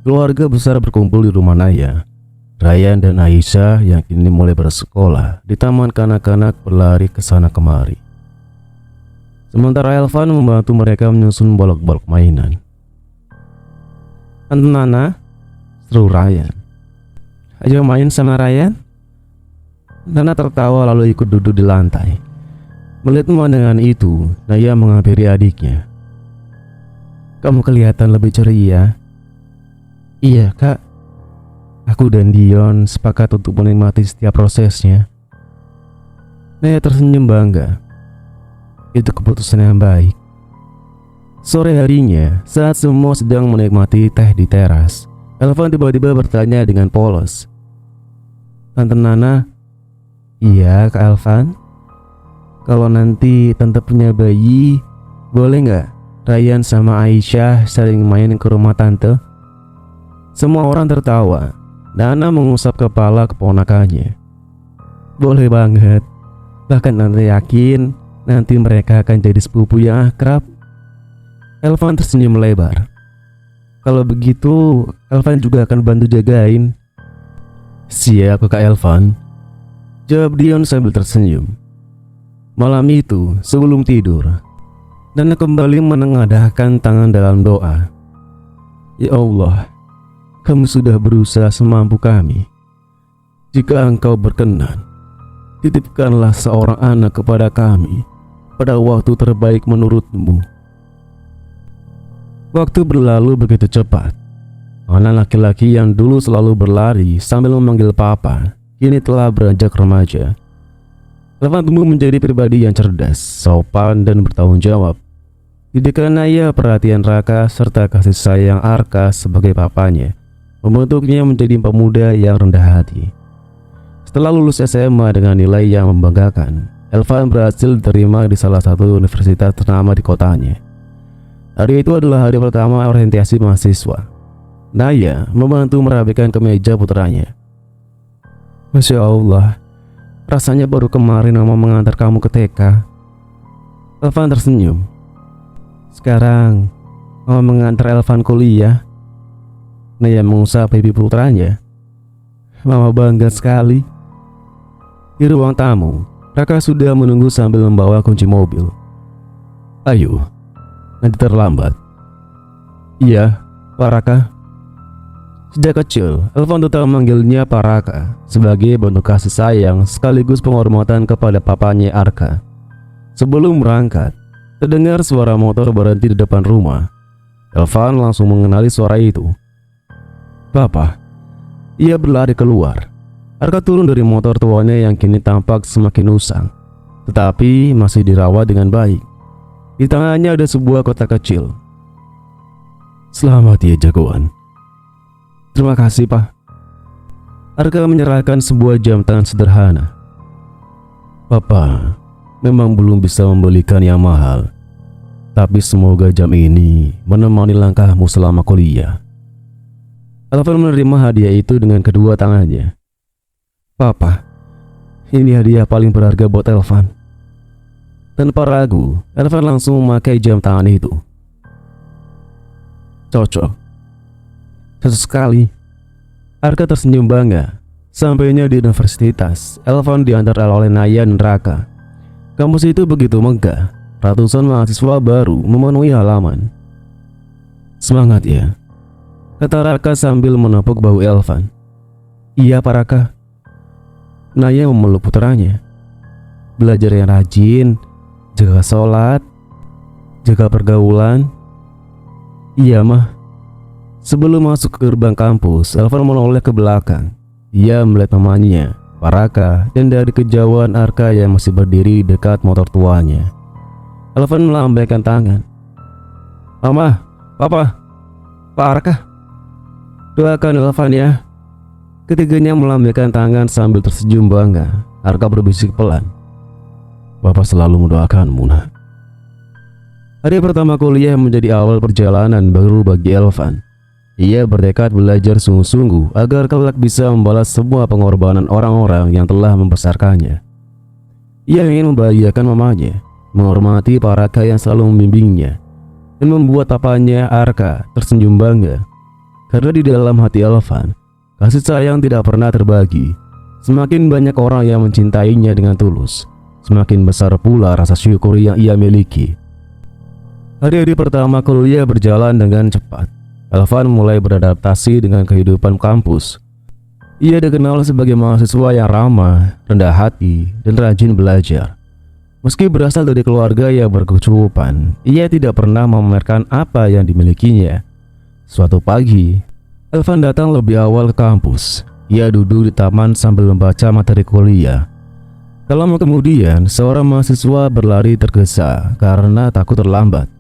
keluarga besar berkumpul di rumah Naya. Ryan dan Aisyah yang kini mulai bersekolah di taman kanak-kanak berlari ke sana kemari. Sementara Elvan membantu mereka menyusun balok-balok mainan. "Tante Nana," seru Ryan. "Ayo main sama Ryan." Nana tertawa lalu ikut duduk di lantai. Melihat pemandangan itu, Naya menghampiri adiknya. "Kamu kelihatan lebih ceria." "Iya kak, aku dan Dion sepakat untuk menikmati setiap prosesnya." Naya tersenyum bangga. Itu keputusan yang baik. Sore harinya, saat semua sedang menikmati teh di teras, Elvan tiba-tiba bertanya dengan polos. "Tante Nana." "Iya Kak Elvan, kalau nanti tante punya bayi, boleh nggak Ryan sama Aisyah sering main ke rumah tante?" Semua orang tertawa. Nana mengusap kepala keponakannya. "Boleh banget. Bahkan tante yakin nanti mereka akan jadi sepupu yang akrab." Elvan tersenyum lebar. "Kalau begitu, Elvan juga akan bantu jagain." "Siap Kak Elvan," jawab Dion sambil tersenyum. Malam itu, sebelum tidur, Nana kembali menengadahkan tangan dalam doa. "Ya Allah, Kamu sudah berusaha semampu kami. Jika Engkau berkenan, titipkanlah seorang anak kepada kami pada waktu terbaik menurut-Mu." Waktu berlalu begitu cepat. Anak laki-laki yang dulu selalu berlari sambil memanggil papa, kini telah beranjak remaja. Elvan tumbuh menjadi pribadi yang cerdas, sopan, dan bertanggung jawab. Didikan Naya, perhatian Raka, serta kasih sayang Arka sebagai papanya membentuknya menjadi pemuda yang rendah hati. Setelah lulus SMA dengan nilai yang membanggakan, Elvan berhasil diterima di salah satu universitas ternama di kotanya. Hari itu adalah hari pertama orientasi mahasiswa. Naya membantu merapikan kemeja putranya. "Masya Allah, rasanya baru kemarin Mama mengantar kamu ke TK." Elvan tersenyum. "Sekarang Mama mengantar Elvan kuliah." Naya mengusap pipi putranya. "Mama bangga sekali." Di ruang tamu, Raka sudah menunggu sambil membawa kunci mobil. "Ayo, nanti terlambat." "Iya, Pak Raka." Sejak kecil, Elvan tetap memanggilnya Pak Raka sebagai bentuk kasih sayang sekaligus penghormatan kepada papanya Arka. Sebelum berangkat, terdengar suara motor berhenti di depan rumah. Elvan langsung mengenali suara itu. "Papa." Ia berlari keluar. Arka turun dari motor tuanya yang kini tampak semakin usang, tetapi masih dirawat dengan baik. Di tangannya ada sebuah kotak kecil. "Selamat ya jagoan." "Terima kasih Pak." Arka menyerahkan sebuah jam tangan sederhana. "Papa memang belum bisa membelikan yang mahal, tapi semoga jam ini menemani langkahmu selama kuliah." Elvan menerima hadiah itu dengan kedua tangannya. "Papa, ini hadiah paling berharga buat Elvan." Tanpa ragu, Elvan langsung memakai jam tangan itu. "Cocok. Sesuai sekali." Arka tersenyum bangga. Sampainya di universitas, Elvan diantar oleh Naya dan Raka. Kampus itu begitu megah. Ratusan mahasiswa baru memenuhi halaman. "Semangat ya," kata Raka sambil menepuk bahu Elvan. "Iya Pak Raka." Naya memeluk putranya. "Belajar yang rajin, jaga sholat, jaga pergaulan." "Iya Mah." Sebelum masuk ke gerbang kampus, Elvan menoleh ke belakang. Ia melihat mamanya, Pak Raka, dan dari kejauhan Arka yang masih berdiri dekat motor tuanya. Elvan melambaikan tangan. "Mama, Papa, Pak Arka, doakan Elvan ya." Ketiganya melambaikan tangan sambil tersenyum bangga. Arka berbisik pelan, "Bapak selalu mendoakanmu, Nak." Hari pertama kuliah menjadi awal perjalanan baru bagi Elvan. Ia bertekad belajar sungguh-sungguh agar kelak bisa membalas semua pengorbanan orang-orang yang telah membesarkannya. Ia ingin membahagiakan mamanya, menghormati Pak Raka yang selalu membimbingnya, dan membuat papanya Arka tersenyum bangga. Karena di dalam hati Elvan, kasih sayang tidak pernah terbagi. Semakin banyak orang yang mencintainya dengan tulus, semakin besar pula rasa syukur yang ia miliki. Hari-hari pertama kuliah berjalan dengan cepat. Elvan mulai beradaptasi dengan kehidupan kampus. Ia dikenal sebagai mahasiswa yang ramah, rendah hati, dan rajin belajar. Meski berasal dari keluarga yang berkecukupan, ia tidak pernah memamerkan apa yang dimilikinya. Suatu pagi, Elvan datang lebih awal ke kampus. Ia duduk di taman sambil membaca materi kuliah. Tak lama kemudian, seorang mahasiswa berlari tergesa karena takut terlambat.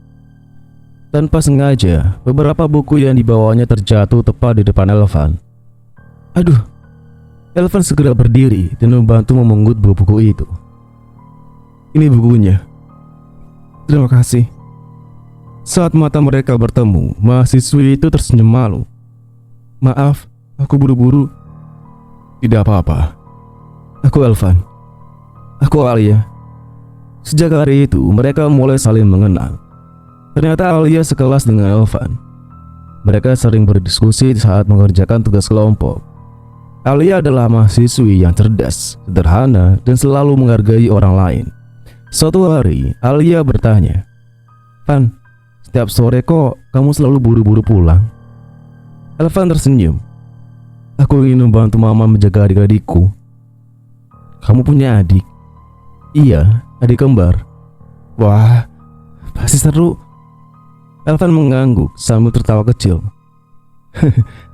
Tanpa sengaja, beberapa buku yang dibawanya terjatuh tepat di depan Elvan. Aduh, Elvan segera berdiri dan membantu memungut buku-buku itu. Ini bukunya. Terima kasih. Saat mata mereka bertemu, mahasiswi itu tersenyum malu. Maaf, aku buru-buru. Tidak apa-apa. Aku Elvan. Aku Alia. Sejak hari itu, mereka mulai saling mengenal. Ternyata Alia sekelas dengan Elvan. Mereka sering berdiskusi saat mengerjakan tugas kelompok. Alia adalah mahasiswi yang cerdas, sederhana, dan selalu menghargai orang lain. Suatu hari, Alia bertanya, Van, setiap sore kok kamu selalu buru-buru pulang? Elvan tersenyum. Aku ingin membantu mama menjaga adik-adikku. Kamu punya adik? Iya, adik kembar. Wah, pasti seru. Elvan mengangguk sambil tertawa kecil.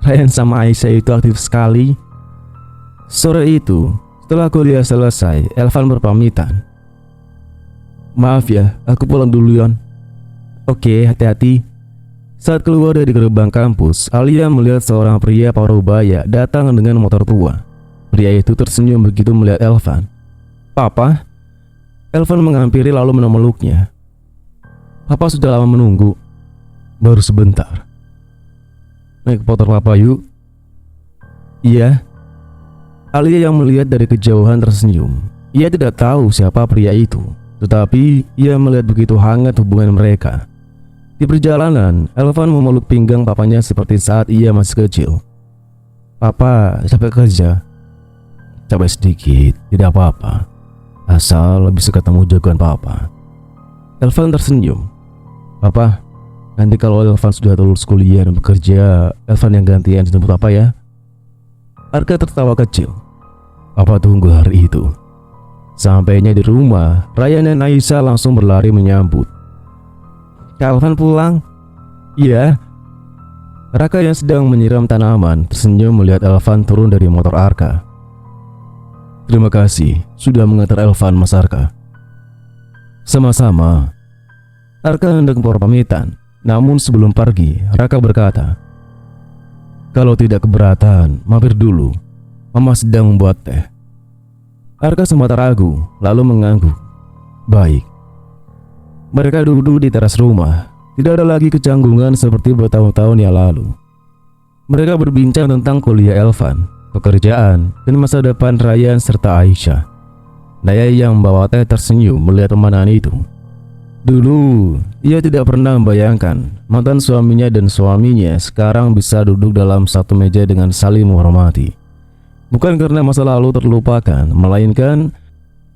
Ryan sama Aisyah itu aktif sekali. Sore itu, setelah kuliah selesai, Elvan berpamitan. Maaf ya, aku pulang duluan. Oke, hati-hati. Saat keluar dari gerbang kampus, Alia melihat seorang pria parubaya datang dengan motor tua. Pria itu tersenyum begitu melihat Elvan. Papa? Elvan menghampiri lalu memeluknya. Papa sudah lama menunggu. Baru sebentar. Naik motor papa yuk. Iya. Alia yang melihat dari kejauhan tersenyum. Ia tidak tahu siapa pria itu, tetapi ia melihat begitu hangat hubungan mereka. Di perjalanan, Elvan memeluk pinggang papanya seperti saat ia masih kecil. Papa capek kerja. Capek sedikit, tidak apa-apa. Asal bisa ketemu jagoan papa. Elvan tersenyum. Papa, nanti kalau Elvan sudah lulus kuliah dan bekerja, Elvan yang gantian jemput papa ya. Arka tertawa kecil. Papa tunggu hari itu. Sampainya di rumah, Ryan dan Aisyah langsung berlari menyambut. Kak Elvan pulang? Iya. Raka yang sedang menyiram tanaman tersenyum melihat Elvan turun dari motor Arka. Terima kasih sudah mengantar Elvan, Mas Arka. Sama-sama. Arka hendak berpamitan, namun sebelum pergi, Raka berkata, kalau tidak keberatan, mampir dulu. Mama sedang membuat teh. Arka sempat ragu, lalu mengangguk. Baik. Mereka duduk di teras rumah. Tidak ada lagi kecanggungan seperti bertahun-tahun yang lalu. Mereka berbincang tentang kuliah Elvan, pekerjaan, dan masa depan Ryan serta Aisyah. Naya yang membawa teh tersenyum melihat pemandangan itu. Dulu, ia tidak pernah membayangkan mantan suaminya dan suaminya sekarang bisa duduk dalam satu meja dengan saling menghormati. Bukan karena masa lalu terlupakan, melainkan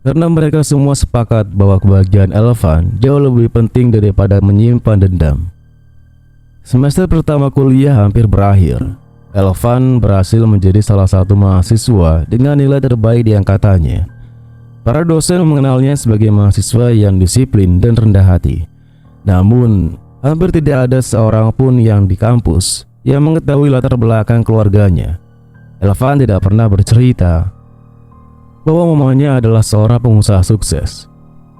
karena mereka semua sepakat bahwa kebahagiaan Elvan jauh lebih penting daripada menyimpan dendam. Semester pertama kuliah hampir berakhir. Elvan berhasil menjadi salah satu mahasiswa dengan nilai terbaik di angkatannya. Para dosen mengenalnya sebagai mahasiswa yang disiplin dan rendah hati. Namun, hampir tidak ada seorang pun yang di kampus yang mengetahui latar belakang keluarganya. Elvan tidak pernah bercerita bahwa mamanya adalah seorang pengusaha sukses.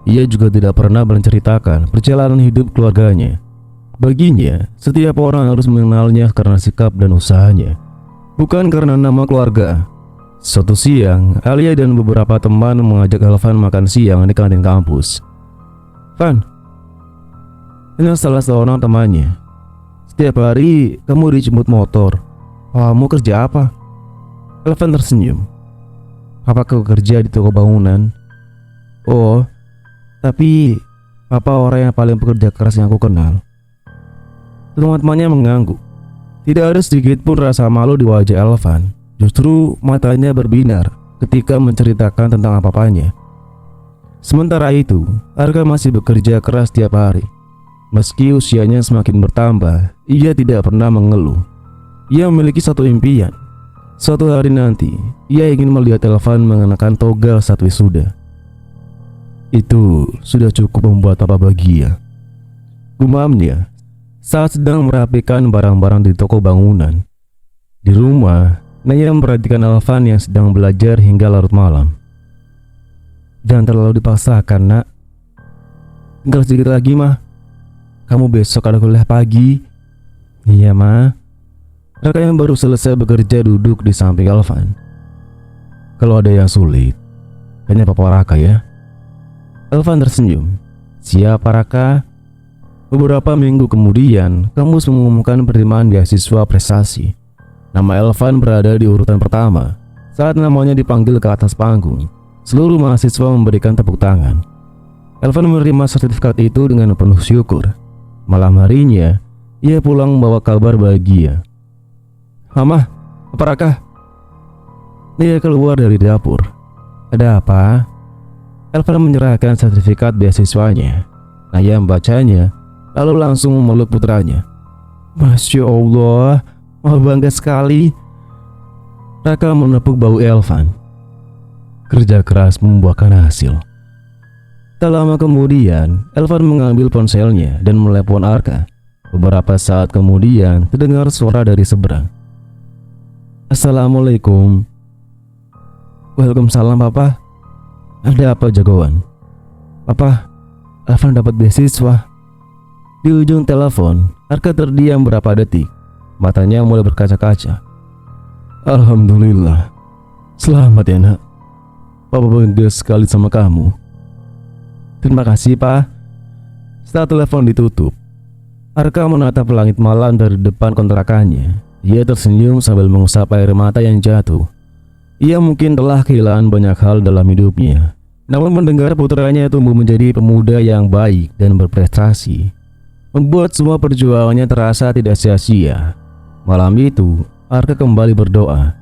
Ia juga tidak pernah menceritakan perjalanan hidup keluarganya. Baginya, setiap orang harus mengenalnya karena sikap dan usahanya, bukan karena nama keluarga. Suatu siang, Alia dan beberapa teman mengajak Elvan makan siang di kantin kampus. Van, ini salah seorang temannya. Setiap hari kamu dijemput motor. Kamu kerja apa? Elvan tersenyum. Papaku kerja di toko bangunan. Oh, tapi papa orang yang paling pekerja keras yang aku kenal. Teman-temannya mengangguk. Tidak ada sedikit pun rasa malu di wajah Elvan. Justru matanya berbinar ketika menceritakan tentang apa-apanya. Sementara itu, Arka masih bekerja keras tiap hari. Meski usianya semakin bertambah, ia tidak pernah mengeluh. Ia memiliki satu impian. Suatu hari nanti, ia ingin melihat Elvan mengenakan toga saat wisuda. Itu sudah cukup membuat papa bahagia, gumamnya saat sedang merapikan barang-barang di toko bangunan. Di rumah, Naya memperhatikan Elvan yang sedang belajar hingga larut malam. Jangan terlalu dipaksakan, nak. Tinggal sedikit lagi, mah. Kamu besok ada kuliah pagi. Iya, mah. Raka yang baru selesai bekerja duduk di samping Elvan. Kalau ada yang sulit, hanya papa Raka ya. Elvan tersenyum. Siapa, Raka? Beberapa minggu kemudian, kampus mengumumkan penerimaan beasiswa prestasi. Nama Elvan berada di urutan pertama. Saat namanya dipanggil ke atas panggung, seluruh mahasiswa memberikan tepuk tangan. Elvan menerima sertifikat itu dengan penuh syukur. Malam harinya, ia pulang membawa kabar bahagia. Mama, apa Raka? Dia keluar dari dapur. Ada apa? Elvan menyerahkan sertifikat beasiswanya. Naya membacanya, lalu langsung memeluk putranya. Masya Allah, mau bangga sekali. Raka menepuk bahu Elvan. Kerja keras membuahkan hasil. Tak lama kemudian, Elvan mengambil ponselnya dan melepon Arka. Beberapa saat kemudian, terdengar suara dari seberang. Assalamualaikum. Waalaikumsalam, Papa. Ada apa, jagoan? Papa, Elvan dapat beasiswa. Di ujung telepon, Arka terdiam berapa detik. Matanya mulai berkaca-kaca. Alhamdulillah. Selamat ya, nak. Papa bangga sekali sama kamu. Terima kasih, Pak. Setelah telepon ditutup, Arka menatap langit malam dari depan kontrakannya. Ia tersenyum sambil mengusap air mata yang jatuh. Ia mungkin telah kehilangan banyak hal dalam hidupnya, namun mendengar putranya tumbuh menjadi pemuda yang baik dan berprestasi membuat semua perjuangannya terasa tidak sia-sia. Malam itu, Arka kembali berdoa.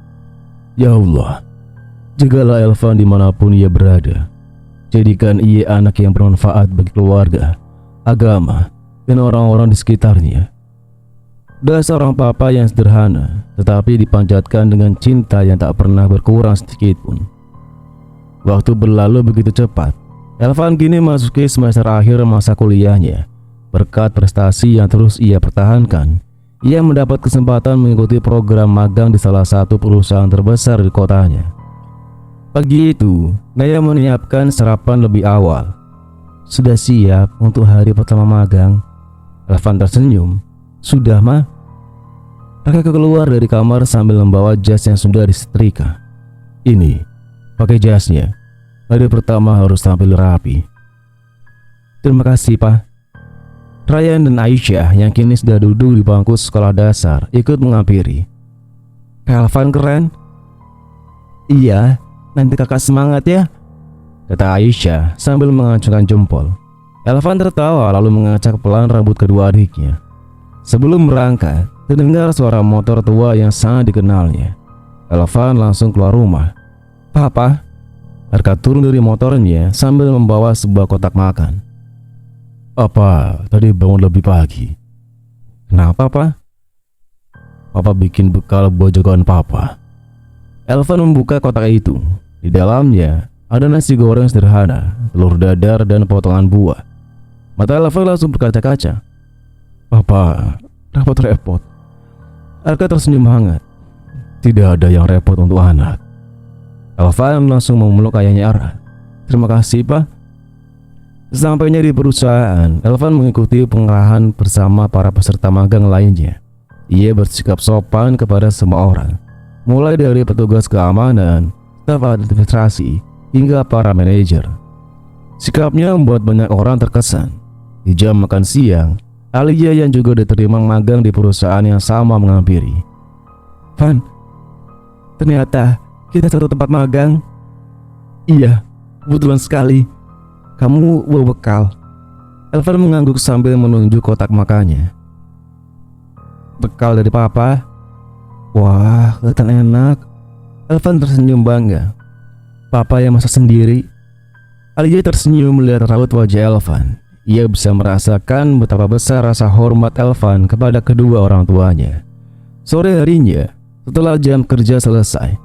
Ya Allah, jagalah Elvan dimanapun ia berada. Jadikan ia anak yang bermanfaat bagi keluarga, agama, dan orang-orang di sekitarnya. Dia seorang papa yang sederhana, tetapi dipanjatkan dengan cinta yang tak pernah berkurang sedikitpun. Waktu berlalu begitu cepat. Elvan kini memasuki semester akhir masa kuliahnya. Berkat prestasi yang terus ia pertahankan, ia mendapat kesempatan mengikuti program magang di salah satu perusahaan terbesar di kotanya. Pagi itu, Naya menyiapkan sarapan lebih awal. Sudah siap untuk hari pertama magang? Elvan tersenyum. Sudah, Ma. Raka keluar dari kamar sambil membawa jas yang sudah disetrika. Ini, pakai jasnya. Hari pertama harus tampil rapi. Terima kasih, Pak. Ryan dan Aisyah yang kini sudah duduk di bangku sekolah dasar ikut menghampiri. Elvan keren. Iya, nanti kakak semangat ya, kata Aisyah sambil mengacungkan jempol. Elvan tertawa lalu mengacak pelan rambut kedua adiknya. Sebelum berangkat, terdengar suara motor tua yang sangat dikenalnya. Elvan langsung keluar rumah. Papa. Arka turun dari motornya sambil membawa sebuah kotak makan. Apa tadi bangun lebih pagi? Kenapa, Pak? Papa bikin bekal buat jagoan Papa. Elvan membuka kotak itu. Di dalamnya ada nasi goreng sederhana, telur dadar, dan potongan buah. Mata Elvan langsung berkaca-kaca. Papa, repot-repot. Arka tersenyum hangat. Tidak ada yang repot untuk anak. Elvan langsung memeluk ayahnya erat. Terima kasih, Pak. Sesampainya di perusahaan, Elvan mengikuti pengarahan bersama para peserta magang lainnya. Ia bersikap sopan kepada semua orang, mulai dari petugas keamanan, staf administrasi, hingga para manajer. Sikapnya membuat banyak orang terkesan. Di jam makan siang, Alia yang juga diterima magang di perusahaan yang sama menghampiri. Van, ternyata kita satu tempat magang. Iya, kebetulan sekali. Kamu bawa bekal. Elvan mengangguk sambil menunjuk kotak makannya. Bekal dari Papa. Wah, kelihatan enak. Elvan tersenyum bangga. Papa yang masak sendiri. Alia tersenyum melihat raut wajah Elvan. ia bisa merasakan betapa besar rasa hormat Elvan kepada kedua orang tuanya. Sore harinya, setelah jam kerja selesai,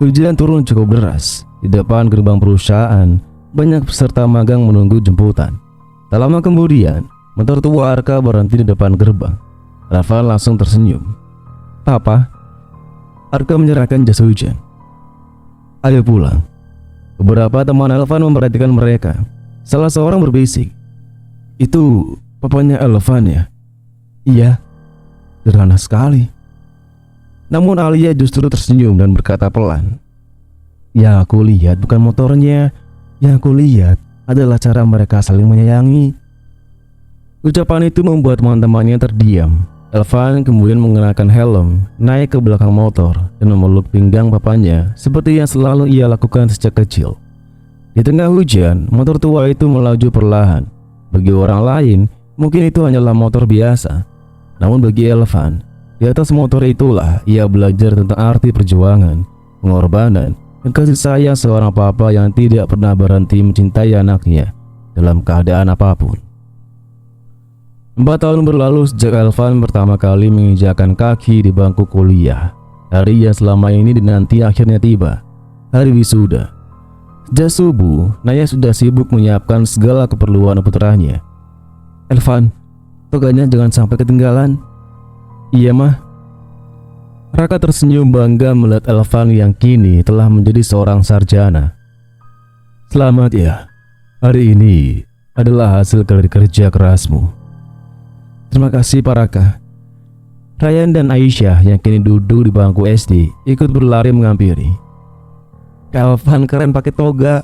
hujan turun cukup deras. Di depan gerbang perusahaan, banyak peserta magang menunggu jemputan. Tak lama kemudian, motor tua Arka berhenti di depan gerbang. Elvan langsung tersenyum. "Papa." Arka menyerahkan jas hujan. "Ayo pulang." Beberapa teman Elvan memperhatikan mereka. Salah seorang berbisik, "Itu papanya Elvan ya?" "Iya." "Sederhana sekali." Namun Alia justru tersenyum dan berkata pelan, "Yang aku lihat bukan motornya, yang aku lihat adalah cara mereka saling menyayangi." Ucapan itu membuat teman-temannya terdiam. Elvan kemudian mengenakan helm, naik ke belakang motor, dan memeluk pinggang papanya seperti yang selalu ia lakukan sejak kecil. Di tengah hujan, motor tua itu melaju perlahan. Bagi orang lain, mungkin itu hanyalah motor biasa. Namun bagi Elvan, di atas motor itulah ia belajar tentang arti perjuangan, pengorbanan, dan kasih sayang seorang papa yang tidak pernah berhenti mencintai anaknya dalam keadaan apapun. 4 tahun berlalu sejak Elvan pertama kali menginjakkan kaki di bangku kuliah. Hari yang selama ini dinanti akhirnya tiba, hari wisuda. Sejak subuh, Naya sudah sibuk menyiapkan segala keperluan putranya. "Elvan, toganya jangan sampai ketinggalan." "Iya, Mah." Raka tersenyum bangga melihat Elvan yang kini telah menjadi seorang sarjana. "Selamat ya, hari ini adalah hasil dari kerja kerasmu." "Terima kasih Pak Raka." Ryan dan Aisyah yang kini duduk di bangku SD ikut berlari menghampiri. "Elvan keren pakai toga.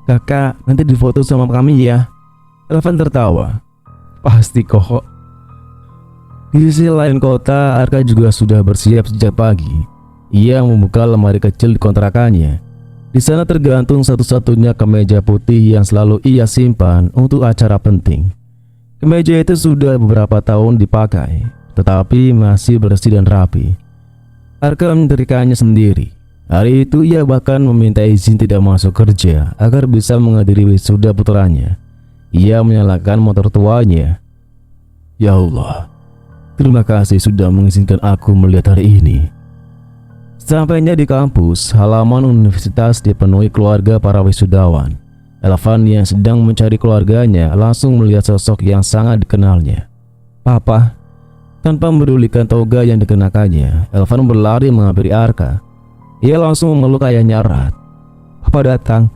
Kakak nanti difoto sama kami ya." Elvan tertawa. "Pasti kok." Di sisi lain kota, Arka juga sudah bersiap sejak pagi. Ia membuka lemari kecil di kontrakannya. Di sana tergantung satu-satunya kemeja putih yang selalu ia simpan untuk acara penting. Kemeja itu sudah beberapa tahun dipakai, tetapi masih bersih dan rapi. Arka menyetrikanya sendiri. Hari itu ia bahkan meminta izin tidak masuk kerja agar bisa menghadiri wisuda putranya. Ia menyalakan motor tuanya. "Ya Allah, terima kasih sudah mengizinkan aku melihat hari ini." Sampainya di kampus, halaman universitas dipenuhi keluarga para wisudawan. Elvan yang sedang mencari keluarganya langsung melihat sosok yang sangat dikenalnya. "Papa." Tanpa mempedulikan toga yang dikenakannya, Elvan berlari menghampiri Arka. Ia langsung memeluk ayahnya erat. "Papa datang."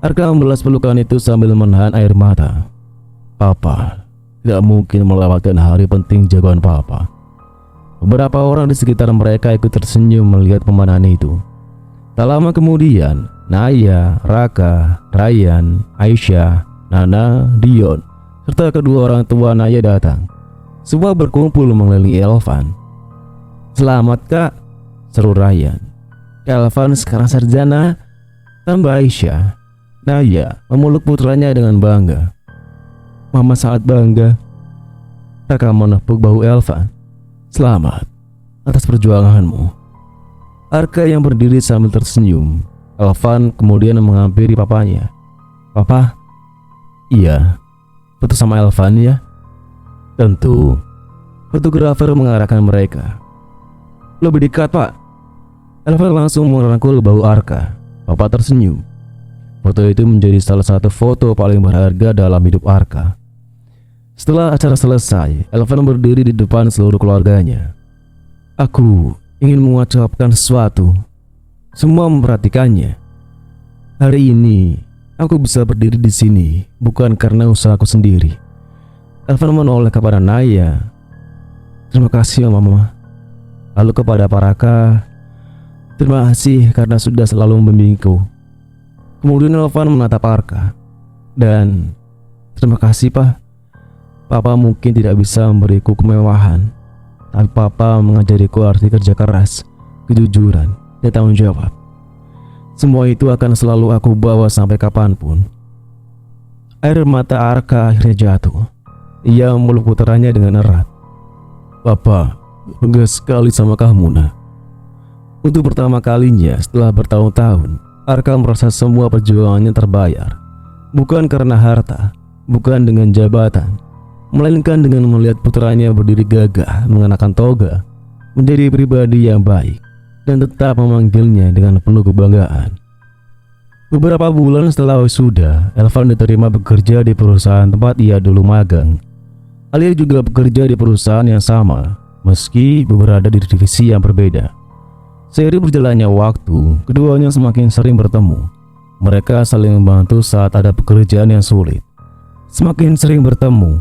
Arka membalas pelukan itu sambil menahan air mata. "Papa tidak mungkin melewatkan hari penting jagoan Papa." Beberapa orang di sekitar mereka ikut tersenyum melihat pemandangan itu. Tak lama kemudian, Naya, Raka, Ryan, Aisyah, Nana, Dion, serta kedua orang tua Naya datang. Semua berkumpul mengelilingi Elvan. "Selamat Kak," seru Ryan. "Elvan sekarang sarjana," tambah Aisyah. Naya memeluk putranya dengan bangga. "Mama sangat bangga." Raka menepuk bahu Elvan. "Selamat atas perjuanganmu." Arka yang berdiri sambil tersenyum. Elvan kemudian menghampiri papanya. "Papa." "Iya, foto sama Elvan ya?" "Tentu." Fotografer mengarahkan mereka. "Lebih dekat Pak." Elvan langsung merangkul bahu Arka. Papa tersenyum. Foto itu menjadi salah satu foto paling berharga dalam hidup Arka. Setelah acara selesai, Elvan berdiri di depan seluruh keluarganya. "Aku ingin mengucapkan sesuatu." Semua memperhatikannya. "Hari ini aku bisa berdiri di sini bukan karena usahaku sendiri." Elvan menoleh kepada Naya. "Terima kasih Mama." Lalu kepada Pak Raka, "Terima kasih karena sudah selalu membimbingku." Kemudian Elvan menatap Arka. "Dan terima kasih Pak. Papa mungkin tidak bisa memberiku kemewahan, tapi Papa mengajariku arti kerja keras, kejujuran, dan tanggung jawab. Semua itu akan selalu aku bawa sampai kapanpun." Air mata Arka akhirnya jatuh. Ia memeluk putranya dengan erat. "Papa bangga sekali sama kamu, Nak." Untuk pertama kalinya setelah bertahun-tahun, Arka merasa semua perjuangannya terbayar. Bukan karena harta, bukan dengan jabatan, melainkan dengan melihat putranya berdiri gagah mengenakan toga, menjadi pribadi yang baik, dan tetap memanggilnya dengan penuh kebanggaan. Beberapa bulan setelah wisuda, Elvan diterima bekerja di perusahaan tempat ia dulu magang. Alia juga bekerja di perusahaan yang sama, meski berada di divisi yang berbeda. Seiring berjalannya waktu, keduanya semakin sering bertemu. Mereka saling membantu saat ada pekerjaan yang sulit. Semakin sering bertemu,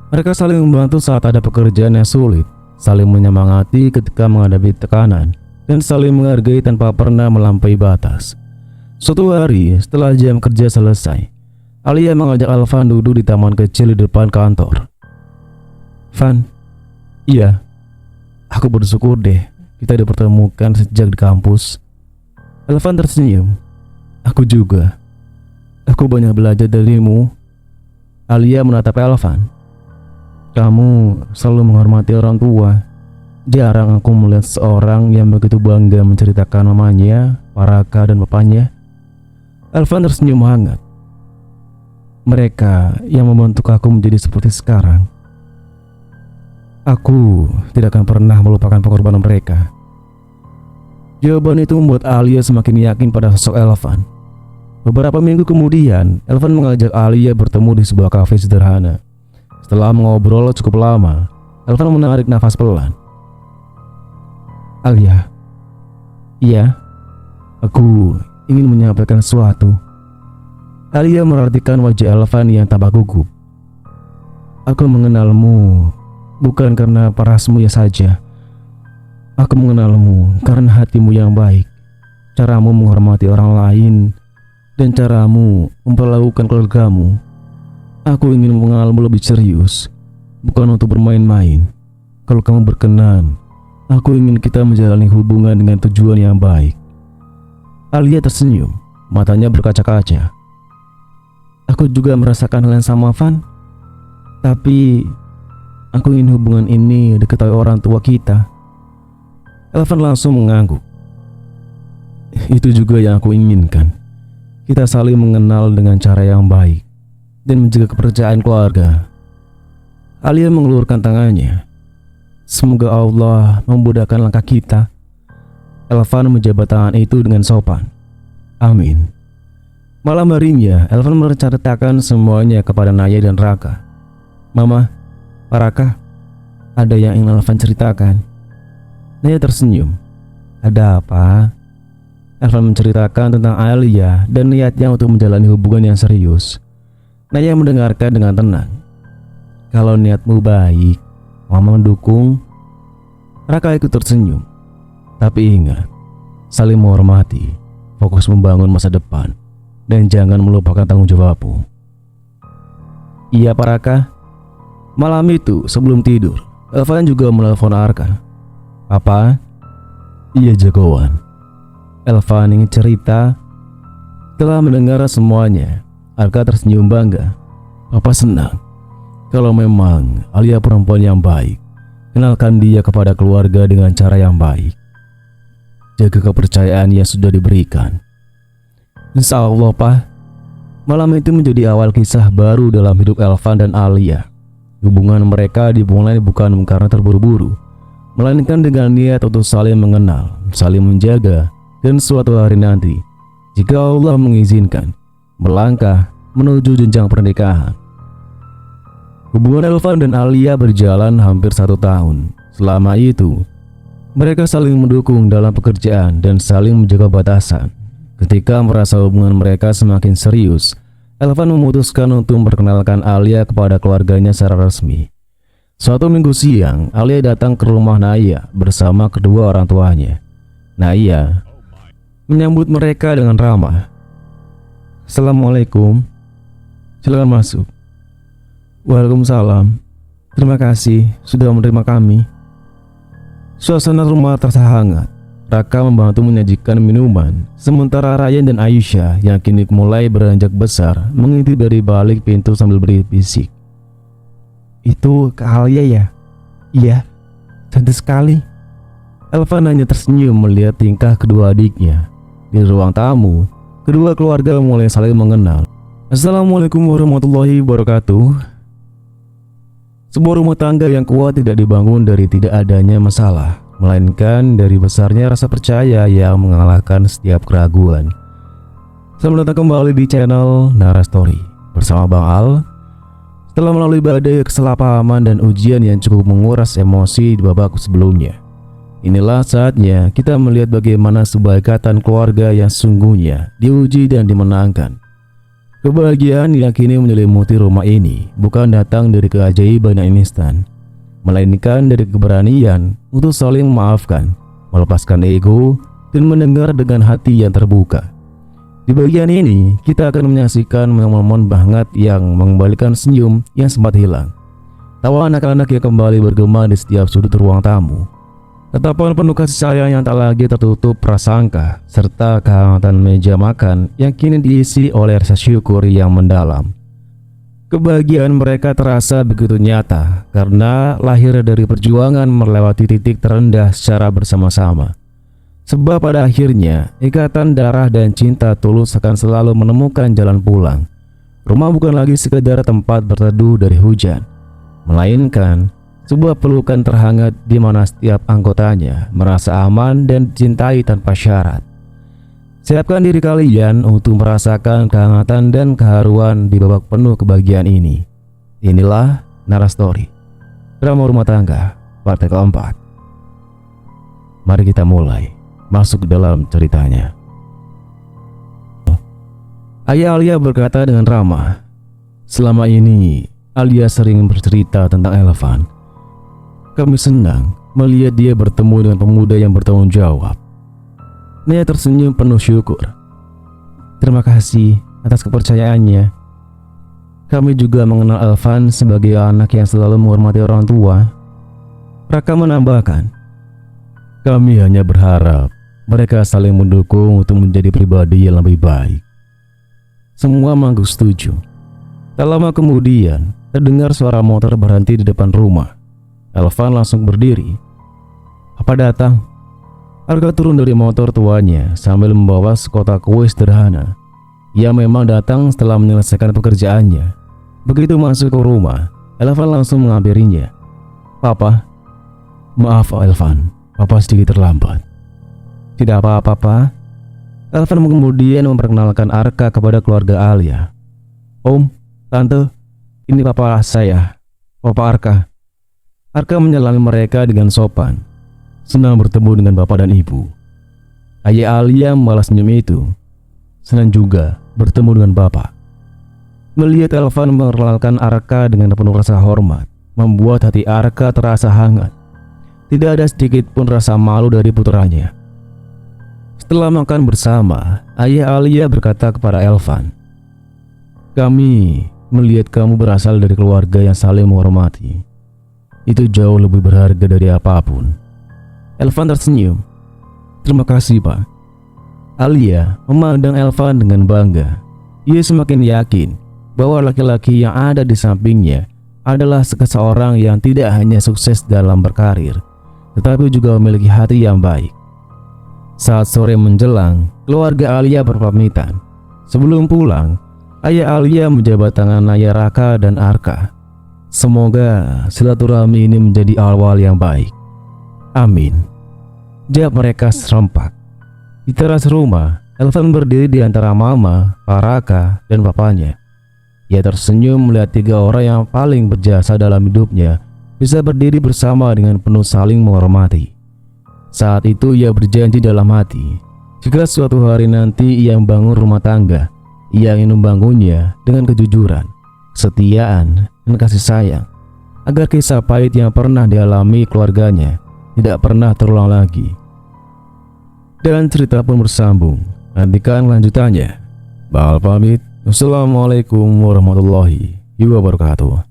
mereka saling membantu saat ada pekerjaan yang sulit, saling menyemangati ketika menghadapi tekanan, dan saling menghargai tanpa pernah melampaui batas. Suatu hari, setelah jam kerja selesai, Alia mengajak Elvan duduk di taman kecil di depan kantor. "Van, iya, aku bersyukur deh kita dipertemukan sejak di kampus." Elvan tersenyum. "Aku juga. Aku banyak belajar darimu." Alia menatap Elvan. "Kamu selalu menghormati orang tua. Jarang aku melihat seorang yang begitu bangga menceritakan mamanya, Paraka, dan bapaknya." Elvan tersenyum hangat. "Mereka yang membentuk aku menjadi seperti sekarang. Aku tidak akan pernah melupakan pengorbanan mereka." Jawaban itu membuat Alia semakin yakin pada sosok Elvan. Beberapa minggu kemudian, Elvan mengajak Alia bertemu di sebuah kafe sederhana. Setelah mengobrol cukup lama, Elvan menarik nafas pelan. "Alia, iya, aku ingin menyampaikan sesuatu." Alia merhatikan wajah Elvan yang tampak gugup. "Aku mengenalmu bukan karena parasmu ya saja. Aku mengenalmu karena hatimu yang baik, caramu menghormati orang lain, dan caramu memperlakukan keluargamu. Aku ingin mengenalmu lebih serius, bukan untuk bermain-main. Kalau kamu berkenan, aku ingin kita menjalani hubungan dengan tujuan yang baik." Alia tersenyum, matanya berkaca-kaca. "Aku juga merasakan hal yang sama, Van. Tapi aku ingin hubungan ini diketahui orang tua kita." Elvan langsung mengangguk. "Itu juga yang aku inginkan. Kita saling mengenal dengan cara yang baik dan menjaga kepercayaan keluarga." Alia mengelurkan tangannya. "Semoga Allah memudahkan langkah kita." Elvan menjabat tangan itu dengan sopan. "Amin." Malam harinya, Elvan menceritakan semuanya kepada Naya dan Raka. "Mama, Paraka, ada yang ingin Elvan ceritakan." Naya tersenyum. "Ada apa?" Elvan menceritakan tentang Alia dan niatnya untuk menjalani hubungan yang serius. Naya mendengarkan dengan tenang. "Kalau niatmu baik, Mama mendukung." Raka ikut tersenyum. "Tapi ingat, saling menghormati, fokus membangun masa depan, dan jangan melupakan tanggung jawabmu." "Iya, Pak Raka." Malam itu sebelum tidur, Elvan juga menelpon Arka. "Apa?" "Iya, jagoan." Elvan ingin cerita. Setelah mendengar semuanya, Arka tersenyum bangga. "Papa senang. Kalau memang Alia perempuan yang baik, kenalkan dia kepada keluarga dengan cara yang baik. Jaga kepercayaan yang sudah diberikan." "Insya Allah, Pak." Malam itu menjadi awal kisah baru dalam hidup Elvan dan Alia. Hubungan mereka dimulai bukan karena terburu-buru, melainkan dengan niat untuk saling mengenal, saling menjaga, dan suatu hari nanti, jika Allah mengizinkan, melangkah menuju jenjang pernikahan. Hubungan Elvan dan Alia berjalan hampir 1 tahun. Selama itu, mereka saling mendukung dalam pekerjaan dan saling menjaga batasan. Ketika merasa hubungan mereka semakin serius, Elvan memutuskan untuk memperkenalkan Alia kepada keluarganya secara resmi. Suatu minggu siang, Alia datang ke rumah Naya bersama kedua orang tuanya. Naya menyambut mereka dengan ramah. "Assalamualaikum. Silakan masuk." "Waalaikumsalam. Terima kasih sudah menerima kami." Suasana rumah terasa hangat. Raka membantu menyajikan minuman, sementara Ryan dan Aisyah yang kini mulai beranjak besar mengintip dari balik pintu sambil berbisik. "Itu Kak Alia ya?" "Iya, cantik sekali." Elvan hanya tersenyum melihat tingkah kedua adiknya. Di ruang tamu, kedua keluarga mulai saling mengenal. Assalamualaikum warahmatullahi wabarakatuh. Sebuah rumah tangga yang kuat tidak dibangun dari tidak adanya masalah, melainkan dari besarnya rasa percaya yang mengalahkan setiap keraguan. Selamat datang kembali di channel Nara Story bersama Bang Al. Setelah melalui badai kesalahpahaman dan ujian yang cukup menguras emosi di babak sebelumnya, inilah saatnya kita melihat bagaimana sebuah ikatan keluarga yang sungguhnya diuji dan dimenangkan. Kebahagiaan yang kini menyelimuti rumah ini bukan datang dari keajaiban yang instan, melainkan dari keberanian untuk saling memaafkan, melepaskan ego, dan mendengar dengan hati yang terbuka. Di bagian ini, kita akan menyaksikan momen-momen hangat yang mengembalikan senyum yang sempat hilang, tawa anak-anak yang kembali bergema di setiap sudut ruang tamu, tatapan penuh kasih sayang yang tak lagi tertutup prasangka, serta kehangatan meja makan yang kini diisi oleh rasa syukur yang mendalam. Kebahagiaan mereka terasa begitu nyata karena lahir dari perjuangan melewati titik terendah secara bersama-sama. Sebab pada akhirnya, ikatan darah dan cinta tulus akan selalu menemukan jalan pulang. Rumah bukan lagi sekedar tempat berteduh dari hujan, melainkan sebuah pelukan terhangat di mana setiap anggotanya merasa aman dan dicintai tanpa syarat. Siapkan diri kalian untuk merasakan kehangatan dan keharuan di babak penuh kebahagiaan ini. Inilah Nara Story, drama rumah tangga, part keempat. Mari kita mulai masuk dalam ceritanya. Ayah Alia berkata dengan ramah. Selama ini Alia sering bercerita tentang Elvan. Kami senang melihat dia bertemu dengan pemuda yang bertanggung jawab. Nia tersenyum penuh syukur. Terima kasih atas kepercayaannya. Kami juga mengenal Elvan sebagai anak yang selalu menghormati orang tua. Raka menambahkan, kami hanya berharap mereka saling mendukung untuk menjadi pribadi yang lebih baik. Semua mengangguk setuju. Tak lama kemudian, terdengar suara motor berhenti di depan rumah. Elvan langsung berdiri. Apa datang? Arka turun dari motor tuanya sambil membawa sekotak kue sederhana. Ia memang datang setelah menyelesaikan pekerjaannya. Begitu masuk ke rumah, Elvan langsung menghampirinya. Papa. Maaf Elvan, Papa sedikit terlambat. Tidak apa-apa, Pak. Elvan kemudian memperkenalkan Arka kepada keluarga Alia. Om, Tante, ini Papa saya, Papa Arka. Arka menyalami mereka dengan sopan. Senang bertemu dengan bapak dan ibu. Ayah Alia malah senyum itu. Senang juga bertemu dengan bapak. Melihat Elvan memperkenalkan Arka dengan penuh rasa hormat, membuat hati Arka terasa hangat. Tidak ada sedikit pun rasa malu dari putranya. Setelah makan bersama, ayah Alia berkata kepada Elvan, kami melihat kamu berasal dari keluarga yang saling menghormati. Itu jauh lebih berharga dari apapun. Elvan tersenyum. Terima kasih, Pak. Alia memandang Elvan dengan bangga. Ia semakin yakin bahwa laki-laki yang ada di sampingnya adalah seseorang yang tidak hanya sukses dalam berkarir, tetapi juga memiliki hati yang baik. Saat sore menjelang, keluarga Alia berpamitan. Sebelum pulang, ayah Alia menjabat tangan ayah Raka dan Arka. Semoga silaturahmi ini menjadi awal yang baik. Amin. Jawab mereka serempak. Di teras rumah, Elvan berdiri di antara Mama, Pak Raka, dan papanya. Ia tersenyum melihat tiga orang yang paling berjasa dalam hidupnya bisa berdiri bersama dengan penuh saling menghormati. Saat itu ia berjanji dalam hati, jika suatu hari nanti ia membangun rumah tangga, ia ingin membangunnya dengan kejujuran, kesetiaan, dan kasih sayang, agar kisah pahit yang pernah dialami keluarganya tidak pernah terulang lagi. Dan cerita pun bersambung. Nantikan lanjutannya. Bang Al pamit. Wassalamualaikum warahmatullahi wabarakatuh.